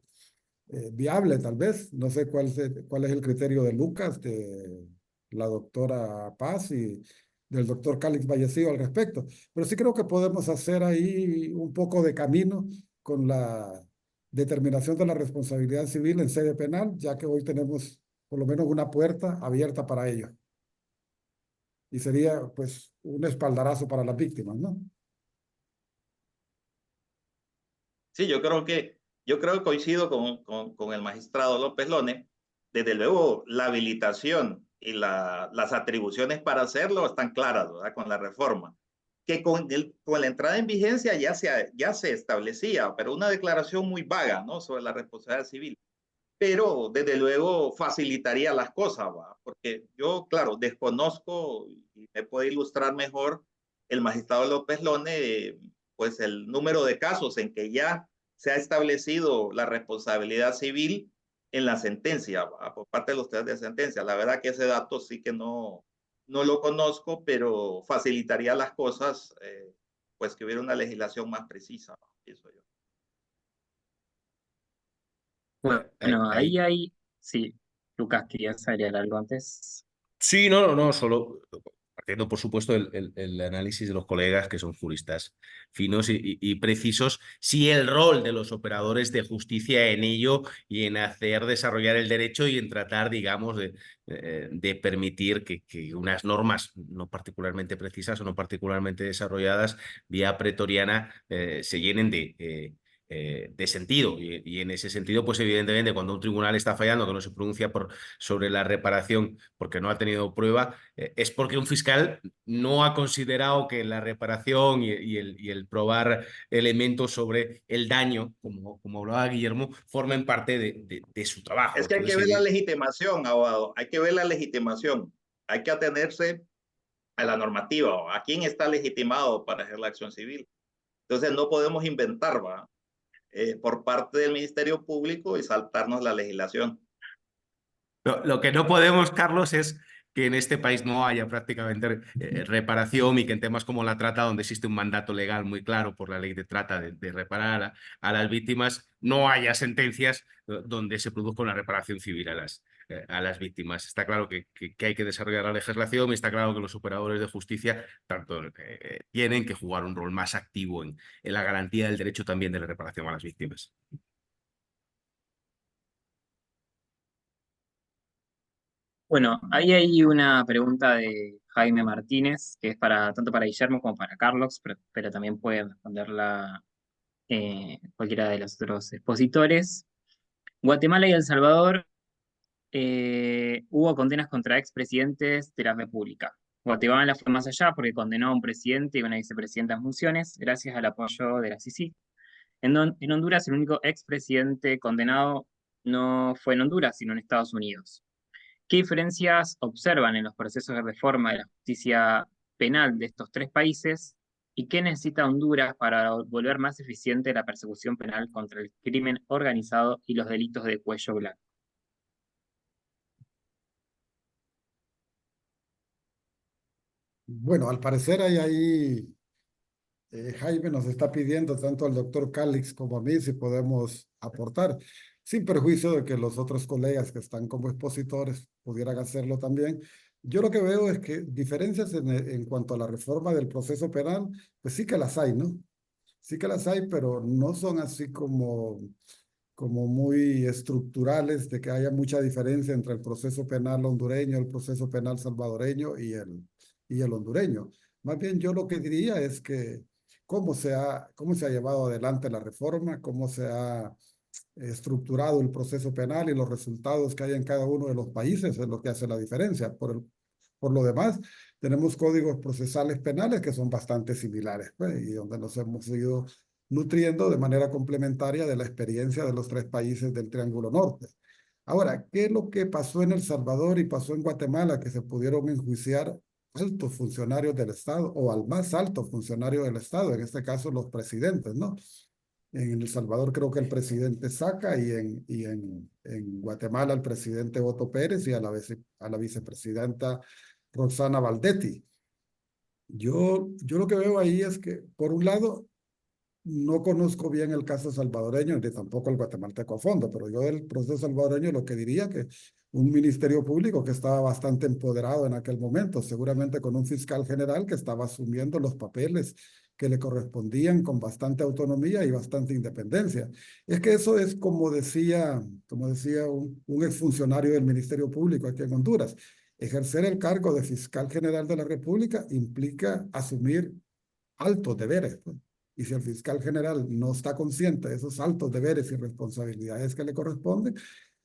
viable, tal vez. No sé cuál es el criterio de Lucas, de la doctora Paz y del doctor Cálix Vallecillo al respecto. Pero sí creo que podemos hacer ahí un poco de camino con la determinación de la responsabilidad civil en sede penal, ya que hoy tenemos por lo menos una puerta abierta para ello. Y sería, pues, un espaldarazo para las víctimas, ¿no? Sí, yo creo que coincido con el magistrado López Lone. Desde luego, la habilitación y las atribuciones para hacerlo están claras, ¿verdad? Con la reforma. Que con la entrada en vigencia ya se establecía, pero una declaración muy vaga, ¿no? Sobre la responsabilidad civil. Pero desde luego facilitaría las cosas, ¿va? Porque yo, claro, desconozco y me puede ilustrar mejor el magistrado López Lone, pues el número de casos en que ya se ha establecido la responsabilidad civil en la sentencia, ¿va? Por parte de los tribunales de sentencia. La verdad que ese dato sí que no lo conozco, pero facilitaría las cosas, pues que hubiera una legislación más precisa, ¿va? Pienso yo. Bueno, ahí hay, sí, Lucas, querías agregar algo antes. Sí, no, no, solo partiendo, por supuesto, el análisis de los colegas que son juristas finos y precisos, sí el rol de los operadores de justicia en ello y en hacer desarrollar el derecho y en tratar, digamos, de permitir que unas normas no particularmente precisas o no particularmente desarrolladas vía pretoriana se llenen de sentido. Y en ese sentido, pues evidentemente, cuando un tribunal está fallando, que no se pronuncia sobre la reparación porque no ha tenido prueba, es porque un fiscal no ha considerado que la reparación y el probar elementos sobre el daño, como hablaba Guillermo, formen parte de su trabajo. Es que hay que ver la legitimación, abogado. Hay que ver la legitimación. Hay que atenerse a la normativa. ¿A quién está legitimado para hacer la acción civil? Entonces no podemos inventar, ¿va? Por parte del Ministerio Público y saltarnos la legislación. Lo que no podemos, Carlos, es que en este país no haya prácticamente reparación y que en temas como la trata, donde existe un mandato legal muy claro por la ley de trata de reparar a las víctimas, no haya sentencias donde se produzca una reparación civil a las víctimas. Está claro que hay que desarrollar la legislación y está claro que los operadores de justicia tanto tienen que jugar un rol más activo en la garantía del derecho también de la reparación a las víctimas. Bueno, ahí hay una pregunta de Jaime Martínez, que es para tanto para Guillermo como para Carlos, pero también pueden responderla cualquiera de los otros expositores. Guatemala y El Salvador hubo condenas contra expresidentes de la República. Guatemala fue más allá porque condenó a un presidente y una vicepresidenta en funciones gracias al apoyo de la CICIG. En Honduras, el único expresidente condenado no fue en Honduras, sino en Estados Unidos. ¿Qué diferencias observan en los procesos de reforma de la justicia penal de estos tres países? ¿Y qué necesita Honduras para volver más eficiente la persecución penal contra el crimen organizado y los delitos de cuello blanco? Bueno, al parecer hay ahí, Jaime nos está pidiendo tanto al doctor Calix como a mí si podemos aportar, sin perjuicio de que los otros colegas que están como expositores pudieran hacerlo también. Yo lo que veo es que diferencias en cuanto a la reforma del proceso penal, pues sí que las hay, ¿no? Sí que las hay, pero no son así como muy estructurales, de que haya mucha diferencia entre el proceso penal hondureño, el proceso penal salvadoreño y el hondureño. Más bien yo lo que diría es que cómo se ha llevado adelante la reforma, cómo se ha estructurado el proceso penal y los resultados que hay en cada uno de los países es lo que hace la diferencia. Por lo demás, tenemos códigos procesales penales que son bastante similares, pues, y donde nos hemos ido nutriendo de manera complementaria de la experiencia de los tres países del Triángulo Norte. Ahora, ¿qué es lo que pasó en El Salvador y pasó en Guatemala que se pudieron enjuiciar altos funcionarios del Estado o al más alto funcionario del Estado, en este caso los presidentes, ¿no? En El Salvador creo que el presidente Saca en Guatemala el presidente Otto Pérez y a la vicepresidenta Roxana Valdetti. Yo lo que veo ahí es que, por un lado, no conozco bien el caso salvadoreño ni tampoco el guatemalteco a fondo, pero yo del proceso salvadoreño lo que diría que un ministerio público que estaba bastante empoderado en aquel momento, seguramente con un fiscal general que estaba asumiendo los papeles que le correspondían con bastante autonomía y bastante independencia. Es que eso es como decía un exfuncionario del Ministerio Público aquí en Honduras. Ejercer el cargo de fiscal general de la República implica asumir altos deberes, pues. Y si el fiscal general no está consciente de esos altos deberes y responsabilidades que le corresponden,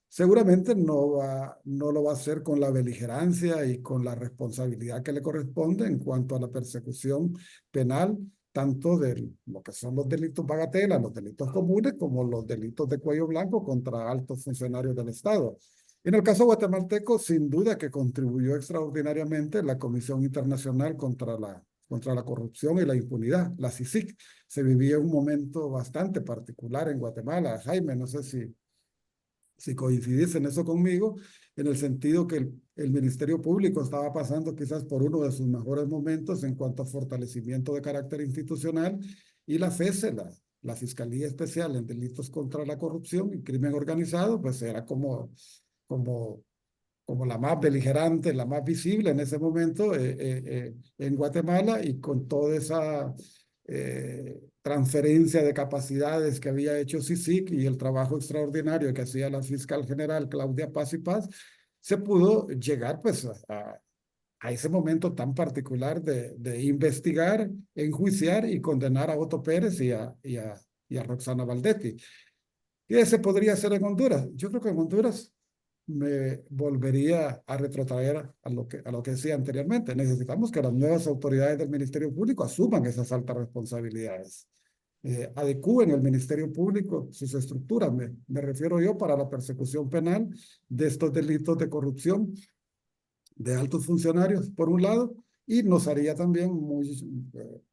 seguramente no lo va a hacer con la beligerancia y con la responsabilidad que le corresponde en cuanto a la persecución penal, tanto de lo que son los delitos bagatela, los delitos comunes, como los delitos de cuello blanco contra altos funcionarios del Estado. En el caso guatemalteco, sin duda que contribuyó extraordinariamente la Comisión Internacional contra la corrupción y la impunidad, la CICIG. Se vivía un momento bastante particular en Guatemala. Jaime, no sé si coincidís en eso conmigo, en el sentido que el Ministerio Público estaba pasando quizás por uno de sus mejores momentos en cuanto a fortalecimiento de carácter institucional, y la FESE, la Fiscalía Especial en Delitos contra la Corrupción y Crimen Organizado, pues era como la más beligerante, la más visible en ese momento en Guatemala, y con toda esa transferencia de capacidades que había hecho CICIG y el trabajo extraordinario que hacía la fiscal general Claudia Paz y Paz, se pudo llegar pues a ese momento tan particular de investigar, enjuiciar y condenar a Otto Pérez y a Roxana Valdetti. ¿Y ese podría ser en Honduras? Yo creo que en Honduras me volvería a retrotraer a lo que decía anteriormente. Necesitamos que las nuevas autoridades del Ministerio Público asuman esas altas responsabilidades. Adecúen el Ministerio Público sus estructuras, me refiero yo, para la persecución penal de estos delitos de corrupción de altos funcionarios, por un lado, y nos haría también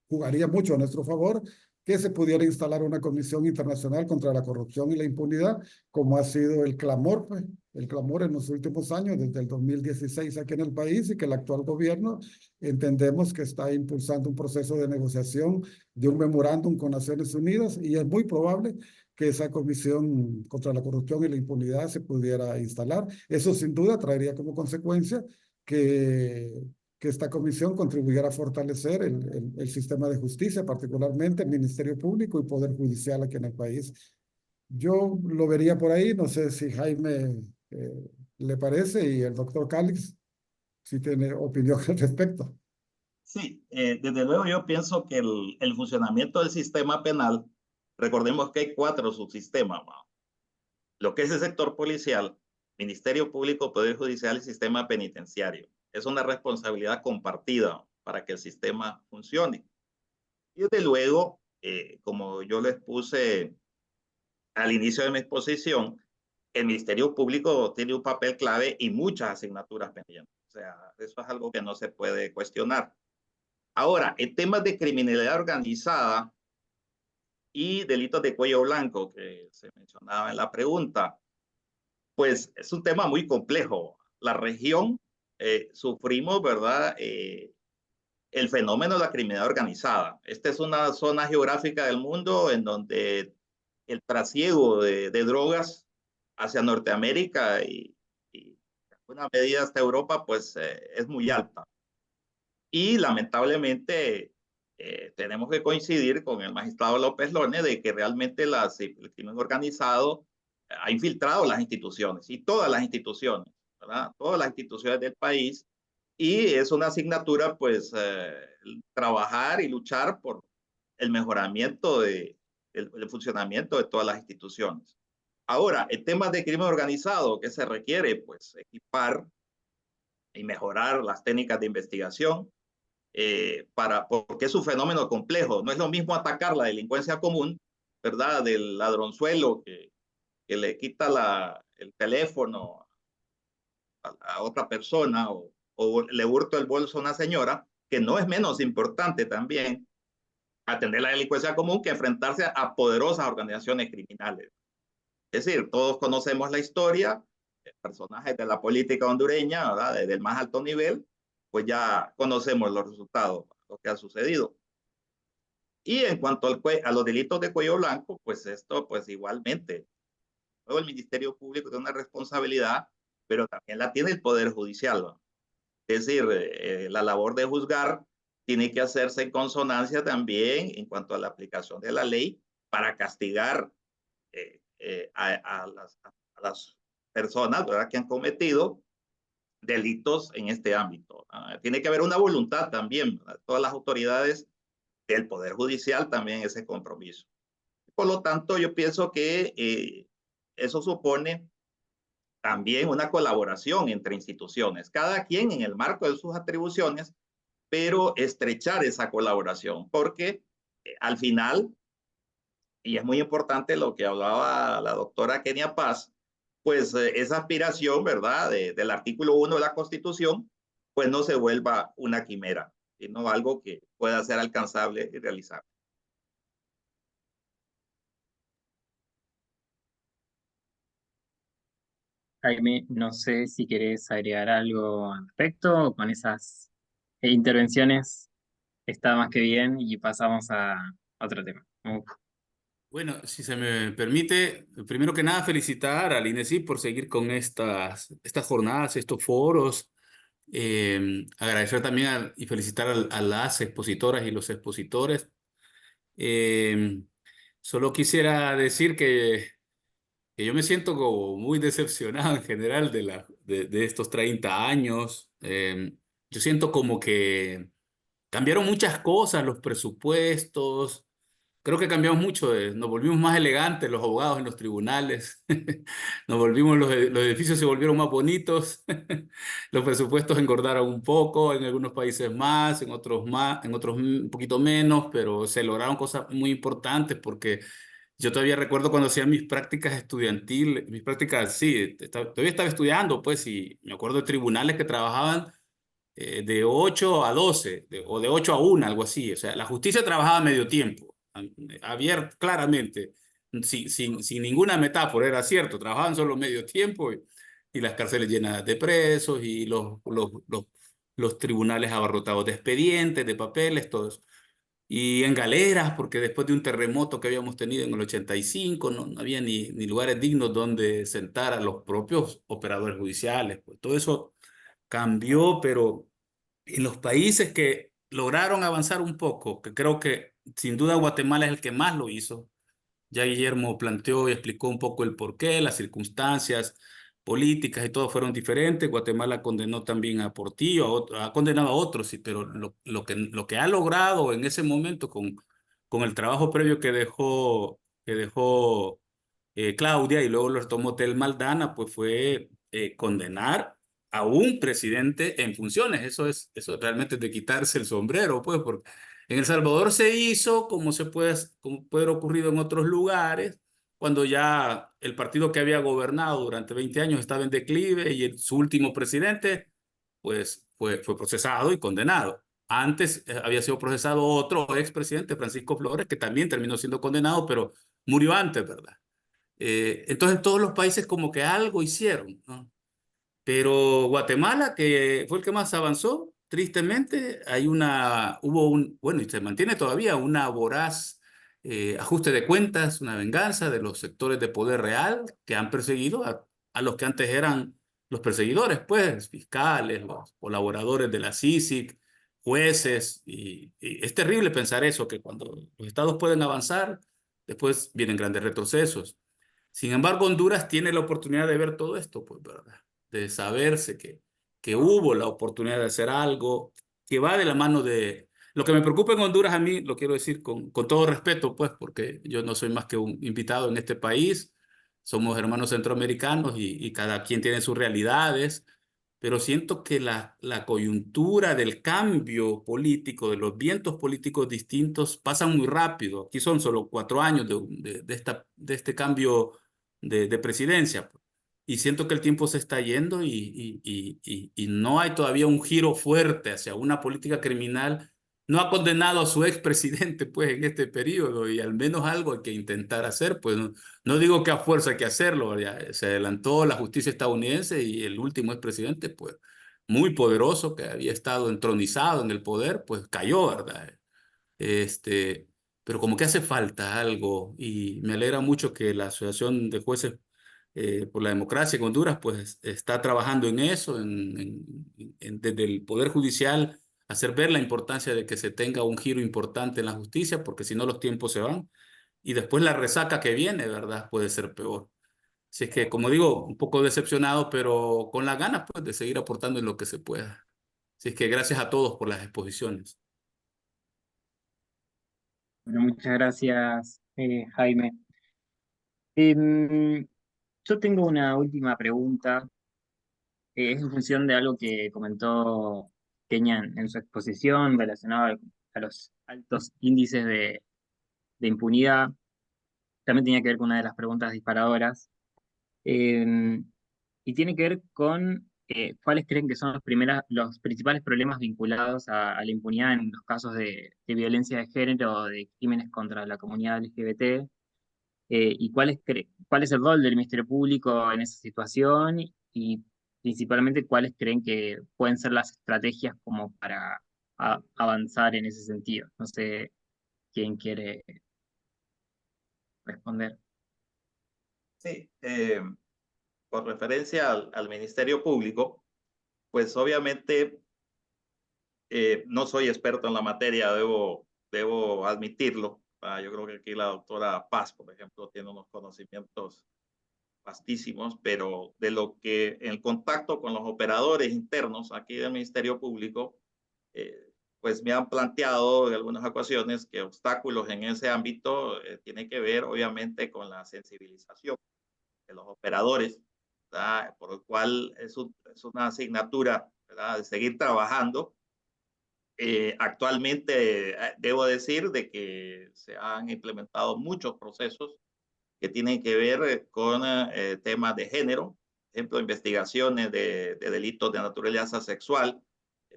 jugaría mucho a nuestro favor que se pudiera instalar una comisión internacional contra la corrupción y la impunidad, como ha sido el clamor, pues, el clamor en los últimos años, desde el 2016 aquí en el país, y que el actual gobierno entendemos que está impulsando un proceso de negociación de un memorándum con Naciones Unidas, y es muy probable que esa comisión contra la corrupción y la impunidad se pudiera instalar. Eso sin duda traería como consecuencia que esta comisión contribuyera a fortalecer el sistema de justicia, particularmente el Ministerio Público y Poder Judicial aquí en el país. Yo lo vería por ahí, no sé si Jaime le parece, y el doctor Calix si tiene opinión al respecto. Sí, desde luego yo pienso que el funcionamiento del sistema penal, recordemos que hay 4 subsistemas, ¿no? Lo que es el sector policial, Ministerio Público, Poder Judicial y Sistema Penitenciario. es una responsabilidad compartida para que el sistema funcione. Y desde luego, como yo les puse al inicio de mi exposición, el Ministerio Público tiene un papel clave y muchas asignaturas pendientes. O sea, eso es algo que no se puede cuestionar. Ahora, en temas de criminalidad organizada y delitos de cuello blanco, que se mencionaba en la pregunta, pues es un tema muy complejo. La región sufrimos, ¿verdad? El fenómeno de la criminalidad organizada. Esta es una zona geográfica del mundo en donde el trasiego de drogas hacia Norteamérica y en alguna medida hasta Europa, pues es muy alta. Y lamentablemente tenemos que coincidir con el magistrado López Lone de que realmente el crimen organizado ha infiltrado las instituciones y todas las instituciones, ¿verdad? Todas las instituciones del país, y es una asignatura, pues, trabajar y luchar por el mejoramiento del funcionamiento de todas las instituciones. Ahora, en temas de crimen organizado, ¿qué se requiere? Pues equipar y mejorar las técnicas de investigación, porque es un fenómeno complejo. No es lo mismo atacar la delincuencia común, ¿verdad? Del ladronzuelo que le quita el teléfono a otra persona o le hurta el bolso a una señora, que no es menos importante también atender la delincuencia común que enfrentarse a poderosas organizaciones criminales. Es decir, todos conocemos la historia, personajes de la política hondureña, ¿verdad? Desde el más alto nivel, pues ya conocemos los resultados, lo que ha sucedido. Y en cuanto a los delitos de cuello blanco, pues esto, pues igualmente, luego el Ministerio Público tiene una responsabilidad, pero también la tiene el Poder Judicial, ¿no? Es decir, la labor de juzgar tiene que hacerse en consonancia también en cuanto a la aplicación de la ley para castigar a las personas, ¿verdad?, que han cometido delitos en este ámbito. Tiene que haber una voluntad también, ¿verdad?, todas las autoridades del Poder Judicial también ese compromiso. Por lo tanto, yo pienso que eso supone también una colaboración entre instituciones, cada quien en el marco de sus atribuciones, pero estrechar esa colaboración, porque al final, y es muy importante lo que hablaba la doctora Kenia Paz, pues esa aspiración, ¿verdad?, del artículo 1 de la Constitución, pues no se vuelva una quimera, sino algo que pueda ser alcanzable y realizable. Jaime, no sé si querés agregar algo al respecto. Con esas intervenciones está más que bien y pasamos a otro tema. Bueno, si se me permite, primero que nada felicitar al INESIP por seguir con estas jornadas, estos foros. Agradecer también y felicitar a las expositoras y los expositores. Solo quisiera decir que yo me siento como muy decepcionado en general de estos 30 años. Yo siento como que cambiaron muchas cosas, los presupuestos. Creo que cambiamos mucho, nos volvimos más elegantes los abogados en los tribunales, nos volvimos, los edificios se volvieron más bonitos, los presupuestos engordaron un poco, en algunos países más, en otros un poquito menos, pero se lograron cosas muy importantes porque yo todavía recuerdo cuando hacía mis prácticas estudiantiles, mis prácticas, sí, todavía estaba estudiando, pues, y me acuerdo de tribunales que trabajaban de 8 a 12, o de 8 a 1, algo así. O sea, la justicia trabajaba a medio tiempo, abierto, claramente, sin ninguna metáfora, era cierto, trabajaban solo medio tiempo y las cárceles llenas de presos y los tribunales abarrotados de expedientes, de papeles, todo eso. Y en galeras, porque después de un terremoto que habíamos tenido en el 85, no había ni lugares dignos donde sentar a los propios operadores judiciales. Pues todo eso cambió, pero en los países que lograron avanzar un poco, que creo que sin duda Guatemala es el que más lo hizo. Ya Guillermo planteó y explicó un poco el porqué, las circunstancias políticas y todo fueron diferentes. Guatemala condenó también a Portillo, ha condenado a otros, sí, pero lo que ha logrado en ese momento con el trabajo previo que dejó Claudia y luego lo tomó Tel Maldana, pues fue condenar a un presidente en funciones. Eso realmente es de quitarse el sombrero, pues, porque en El Salvador se hizo como puede haber ocurrido en otros lugares, cuando ya el partido que había gobernado durante 20 años estaba en declive y su último presidente, pues, fue procesado y condenado. Antes había sido procesado otro expresidente, Francisco Flores, que también terminó siendo condenado, pero murió antes, ¿verdad? Entonces todos los países como que algo hicieron, ¿no? Pero Guatemala, que fue el que más avanzó, tristemente, bueno, y se mantiene todavía una voraz ajuste de cuentas, una venganza de los sectores de poder real que han perseguido a los que antes eran los perseguidores, pues, fiscales, los colaboradores de la CICIG, jueces, y es terrible pensar eso, que cuando los estados pueden avanzar, después vienen grandes retrocesos. Sin embargo, Honduras tiene la oportunidad de ver todo esto, pues, ¿verdad? De saberse que hubo la oportunidad de hacer algo que va de la mano de... Lo que me preocupa en Honduras a mí, lo quiero decir con todo respeto, pues, porque yo no soy más que un invitado en este país, somos hermanos centroamericanos y cada quien tiene sus realidades, pero siento que la coyuntura del cambio político, de los vientos políticos distintos, pasan muy rápido. Aquí son solo 4 años de este cambio de presidencia. Y siento que el tiempo se está yendo y no hay todavía un giro fuerte hacia una política criminal. No ha condenado a su expresidente pues en este periodo y al menos algo hay que intentar hacer. Pues no digo que a fuerza hay que hacerlo, ya se adelantó la justicia estadounidense y el último expresidente pues muy poderoso que había estado entronizado en el poder pues cayó, ¿verdad? Este, pero como que hace falta algo y me alegra mucho que la Asociación de Jueces por la Democracia en Honduras pues está trabajando en eso, desde el Poder Judicial, hacer ver la importancia de que se tenga un giro importante en la justicia, porque si no los tiempos se van y después la resaca que viene, ¿verdad? Puede ser peor. Así es que, como digo, un poco decepcionado, pero con las ganas pues de seguir aportando en lo que se pueda. Así es que gracias a todos por las exposiciones. Bueno, muchas gracias, Jaime. Em, yo tengo una última pregunta, es en función de algo que comentó Kenia en su exposición relacionado a los altos índices de impunidad. También tenía que ver con una de las preguntas disparadoras. Eh, y tiene que ver con cuáles creen que son los principales problemas vinculados a la impunidad en los casos de violencia de género o de crímenes contra la comunidad LGBT, y cuál es el rol del Ministerio Público en esa situación y principalmente cuáles creen que pueden ser las estrategias como para avanzar en ese sentido. No sé quién quiere responder. Sí, con referencia al Ministerio Público, pues obviamente no soy experto en la materia, debo admitirlo. Yo creo que aquí la doctora Paz, por ejemplo, tiene unos conocimientos vastísimos, pero de lo que en el contacto con los operadores internos aquí del Ministerio Público, pues me han planteado en algunas ocasiones que obstáculos en ese ámbito tiene que ver obviamente con la sensibilización de los operadores, ¿verdad? Por lo cual es una asignatura, ¿verdad?, de seguir trabajando. Actualmente debo decir de que se han implementado muchos procesos que tienen que ver con temas de género, por ejemplo, investigaciones de delitos de naturaleza sexual,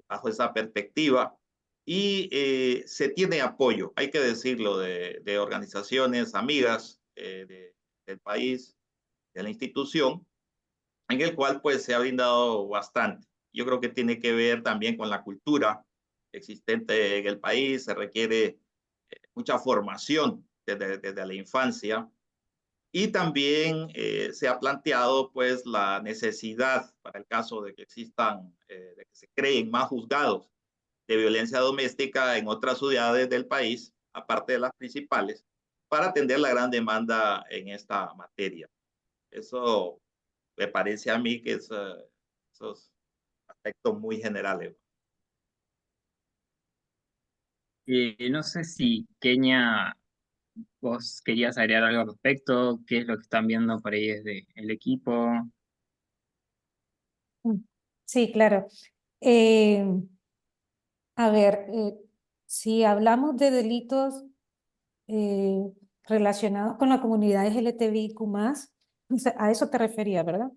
bajo esa perspectiva. Y se tiene apoyo, hay que decirlo, de organizaciones amigas del país, de la institución, en el cual pues se ha brindado bastante. Yo creo que tiene que ver también con la cultura existente en el país, se requiere mucha formación desde la infancia y también se ha planteado pues la necesidad para el caso de que existan, de que se creen más juzgados de violencia doméstica en otras ciudades del país, aparte de las principales, para atender la gran demanda en esta materia. Eso me parece a mí que esos aspectos muy generales. No sé si Kenia, vos querías agregar algo al respecto, qué es lo que están viendo por ahí desde el equipo. Mm. Sí, claro. A ver, si hablamos de delitos relacionados con la comunidad LGTBIQ+, a eso te refería, ¿verdad?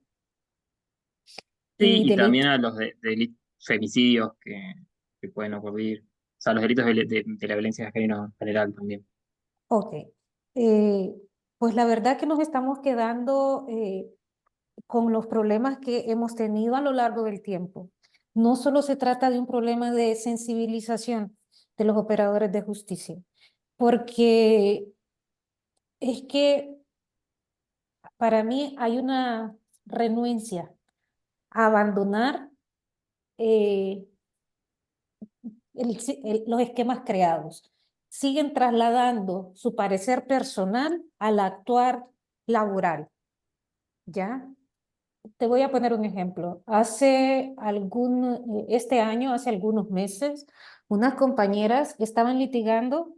Sí, Y y también delitos. a los femicidios que pueden ocurrir. O sea, los delitos de la violencia de género en general también. Ok. Pues la verdad que nos estamos quedando con los problemas que hemos tenido a lo largo del tiempo. No solo se trata de un problema de sensibilización de los operadores de justicia, porque es que para mí hay una renuencia a abandonar eh, los esquemas creados. Siguen trasladando su parecer personal al actuar laboral, ¿ya? Te voy a poner un ejemplo. Este año, hace algunos meses, unas compañeras estaban litigando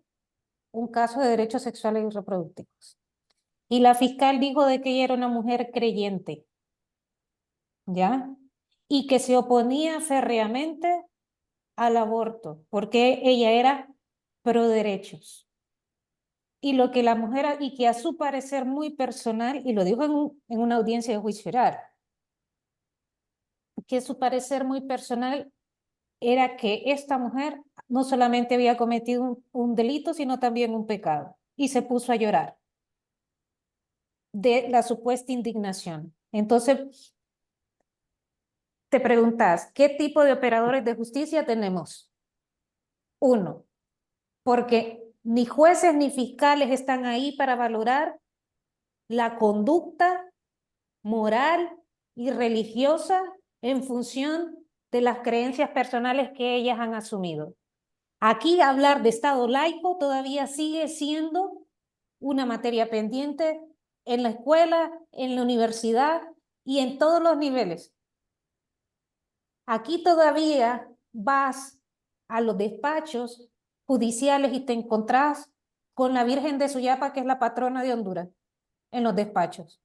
un caso de derechos sexuales y reproductivos. Y la fiscal dijo de que ella era una mujer creyente, ¿ya? Y que se oponía férreamente al aborto, porque ella era pro derechos. Y lo que la mujer, y que a su parecer muy personal, y lo dijo en una audiencia de juicio oral, que su parecer muy personal era que esta mujer no solamente había cometido un delito, sino también un pecado. Y se puso a llorar de la supuesta indignación. Entonces, te preguntas, ¿qué tipo de operadores de justicia tenemos? Uno, porque ni jueces ni fiscales están ahí para valorar la conducta moral y religiosa en función de las creencias personales que ellas han asumido. Aquí hablar de Estado laico todavía sigue siendo una materia pendiente en la escuela, en la universidad y en todos los niveles. Aquí todavía vas a los despachos judiciales y te encontrás con la Virgen de Suyapa, que es la patrona de Honduras, en los despachos.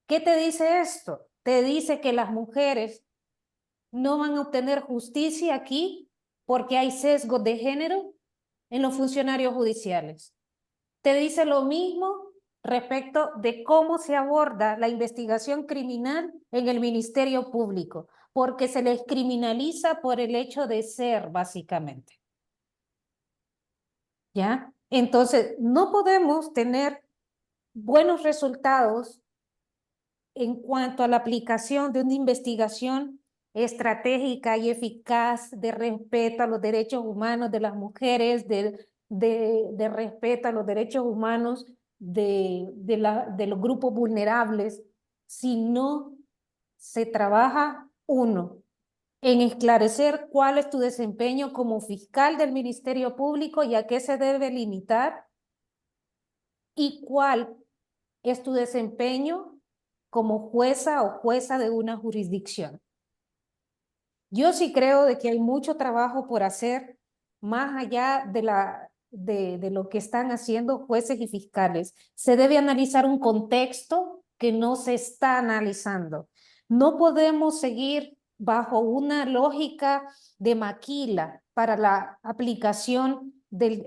¿Qué te dice esto? Te dice que las mujeres no van a obtener justicia aquí porque hay sesgos de género en los funcionarios judiciales. Te dice lo mismo respecto de cómo se aborda la investigación criminal en el Ministerio Público, porque se les criminaliza por el hecho de ser, básicamente. ¿Ya? Entonces, no podemos tener buenos resultados en cuanto a la aplicación de una investigación estratégica y eficaz de respeto a los derechos humanos de las mujeres, de respeto a los derechos humanos de los grupos vulnerables, si no se trabaja, uno, en esclarecer cuál es tu desempeño como fiscal del Ministerio Público y a qué se debe limitar, y cuál es tu desempeño como jueza o jueza de una jurisdicción. Yo sí creo de que hay mucho trabajo por hacer más allá de lo que están haciendo jueces y fiscales. Se debe analizar un contexto que no se está analizando. No podemos seguir bajo una lógica de maquila para la aplicación de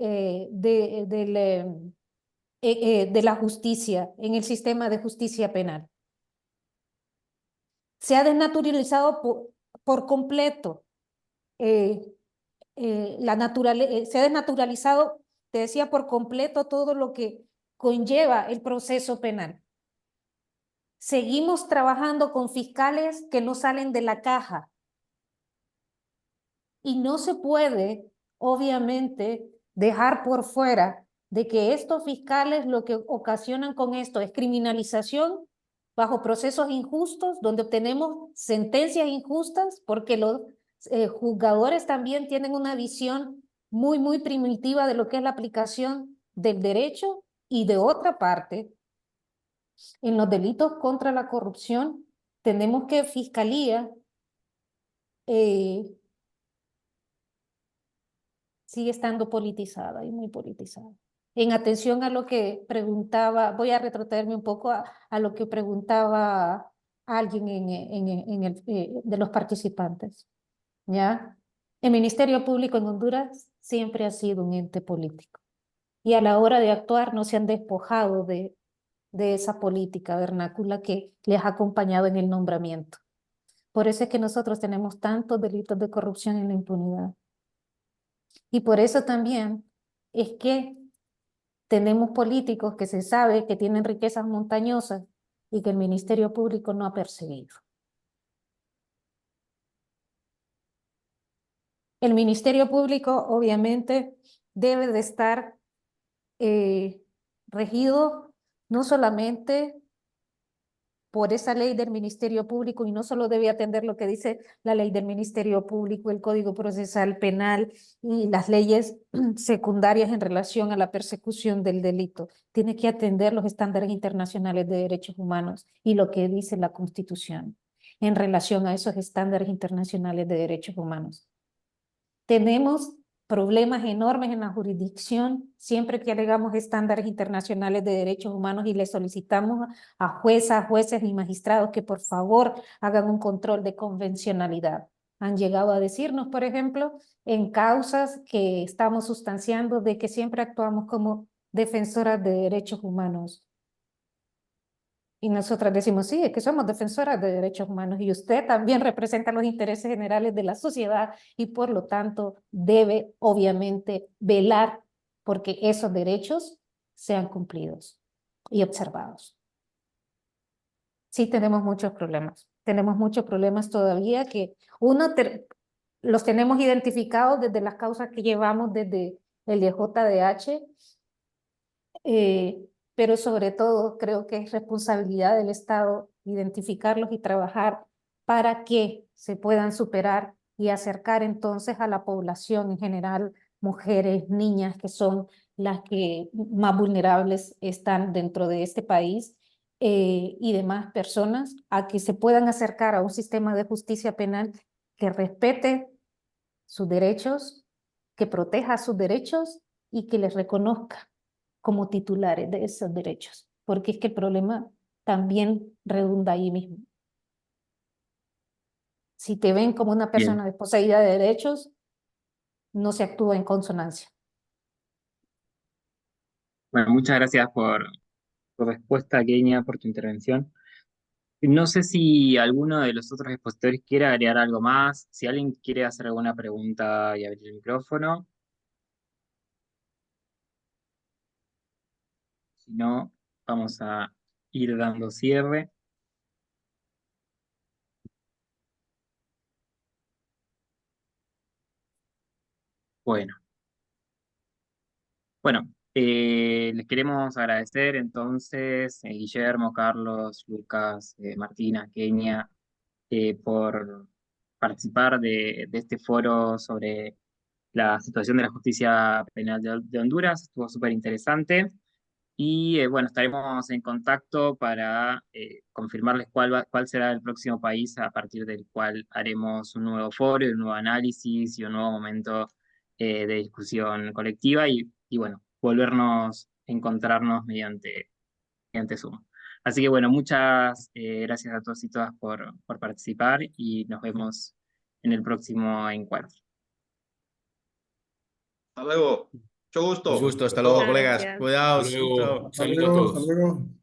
la justicia en el sistema de justicia penal. Se ha desnaturalizado por completo se ha desnaturalizado, te decía, por completo todo lo que conlleva el proceso penal. Seguimos trabajando con fiscales que no salen de la caja y no se puede, obviamente, dejar por fuera de que estos fiscales lo que ocasionan con esto es criminalización bajo procesos injustos, donde obtenemos sentencias injustas, porque los juzgadores también tienen una visión muy primitiva de lo que es la aplicación del derecho. Y de otra parte, en los delitos contra la corrupción, tenemos que Fiscalía sigue estando politizada y muy politizada. En atención a lo que preguntaba, voy a retrotraerme un poco a lo que preguntaba alguien de los participantes, ¿ya? El Ministerio Público en Honduras siempre ha sido un ente político y a la hora de actuar no se han despojado de esa política vernácula que les ha acompañado en el nombramiento. Por eso es que nosotros tenemos tantos delitos de corrupción en la impunidad. Y por eso también es que tenemos políticos que se sabe que tienen riquezas montañosas y que el Ministerio Público no ha perseguido. El Ministerio Público obviamente debe de estar regido no solamente por esa ley del Ministerio Público y no solo debe atender lo que dice la ley del Ministerio Público, el Código Procesal Penal y las leyes secundarias en relación a la persecución del delito. Tiene que atender los estándares internacionales de derechos humanos y lo que dice la Constitución en relación a esos estándares internacionales de derechos humanos. Tenemos problemas enormes en la jurisdicción siempre que alegamos estándares internacionales de derechos humanos y le solicitamos a juezas, jueces y magistrados que por favor hagan un control de convencionalidad. Han llegado a decirnos, por ejemplo, en causas que estamos sustanciando de que siempre actuamos como defensoras de derechos humanos. Y nosotras decimos, sí, es que somos defensoras de derechos humanos y usted también representa los intereses generales de la sociedad y por lo tanto debe obviamente velar porque esos derechos sean cumplidos y observados. Sí, tenemos muchos problemas todavía que los tenemos identificados desde las causas que llevamos desde el JDH, pero sobre todo creo que es responsabilidad del Estado identificarlos y trabajar para que se puedan superar y acercar entonces a la población en general, mujeres, niñas, que son las que más vulnerables están dentro de este país, y demás personas, a que se puedan acercar a un sistema de justicia penal que respete sus derechos, que proteja sus derechos y que les reconozca como titulares de esos derechos, porque es que el problema también redunda ahí mismo. Si te ven como una persona desposeída de derechos, no se actúa en consonancia. Bueno, muchas gracias por tu respuesta, Kenia, por tu intervención. No sé si alguno de los otros expositores quiere agregar algo más, si alguien quiere hacer alguna pregunta y abrir el micrófono. Si no, vamos a ir dando cierre. Bueno, les queremos agradecer entonces, Guillermo, Carlos, Lucas, Martina, Kenia, por participar de este foro sobre la situación de la justicia penal de Honduras. Estuvo súper interesante. Y bueno, estaremos en contacto para confirmarles cuál será el próximo país a partir del cual haremos un nuevo foro, un nuevo análisis y un nuevo momento de discusión colectiva y bueno, volvernos a encontrarnos mediante Zoom. Así que bueno, muchas gracias a todos y todas por participar y nos vemos en el próximo encuentro. Hasta luego. Mucho gusto. Un gusto, hasta luego, Gracias. colegas. Cuidaos. Luego, Chao. saludos a todos. Hasta luego.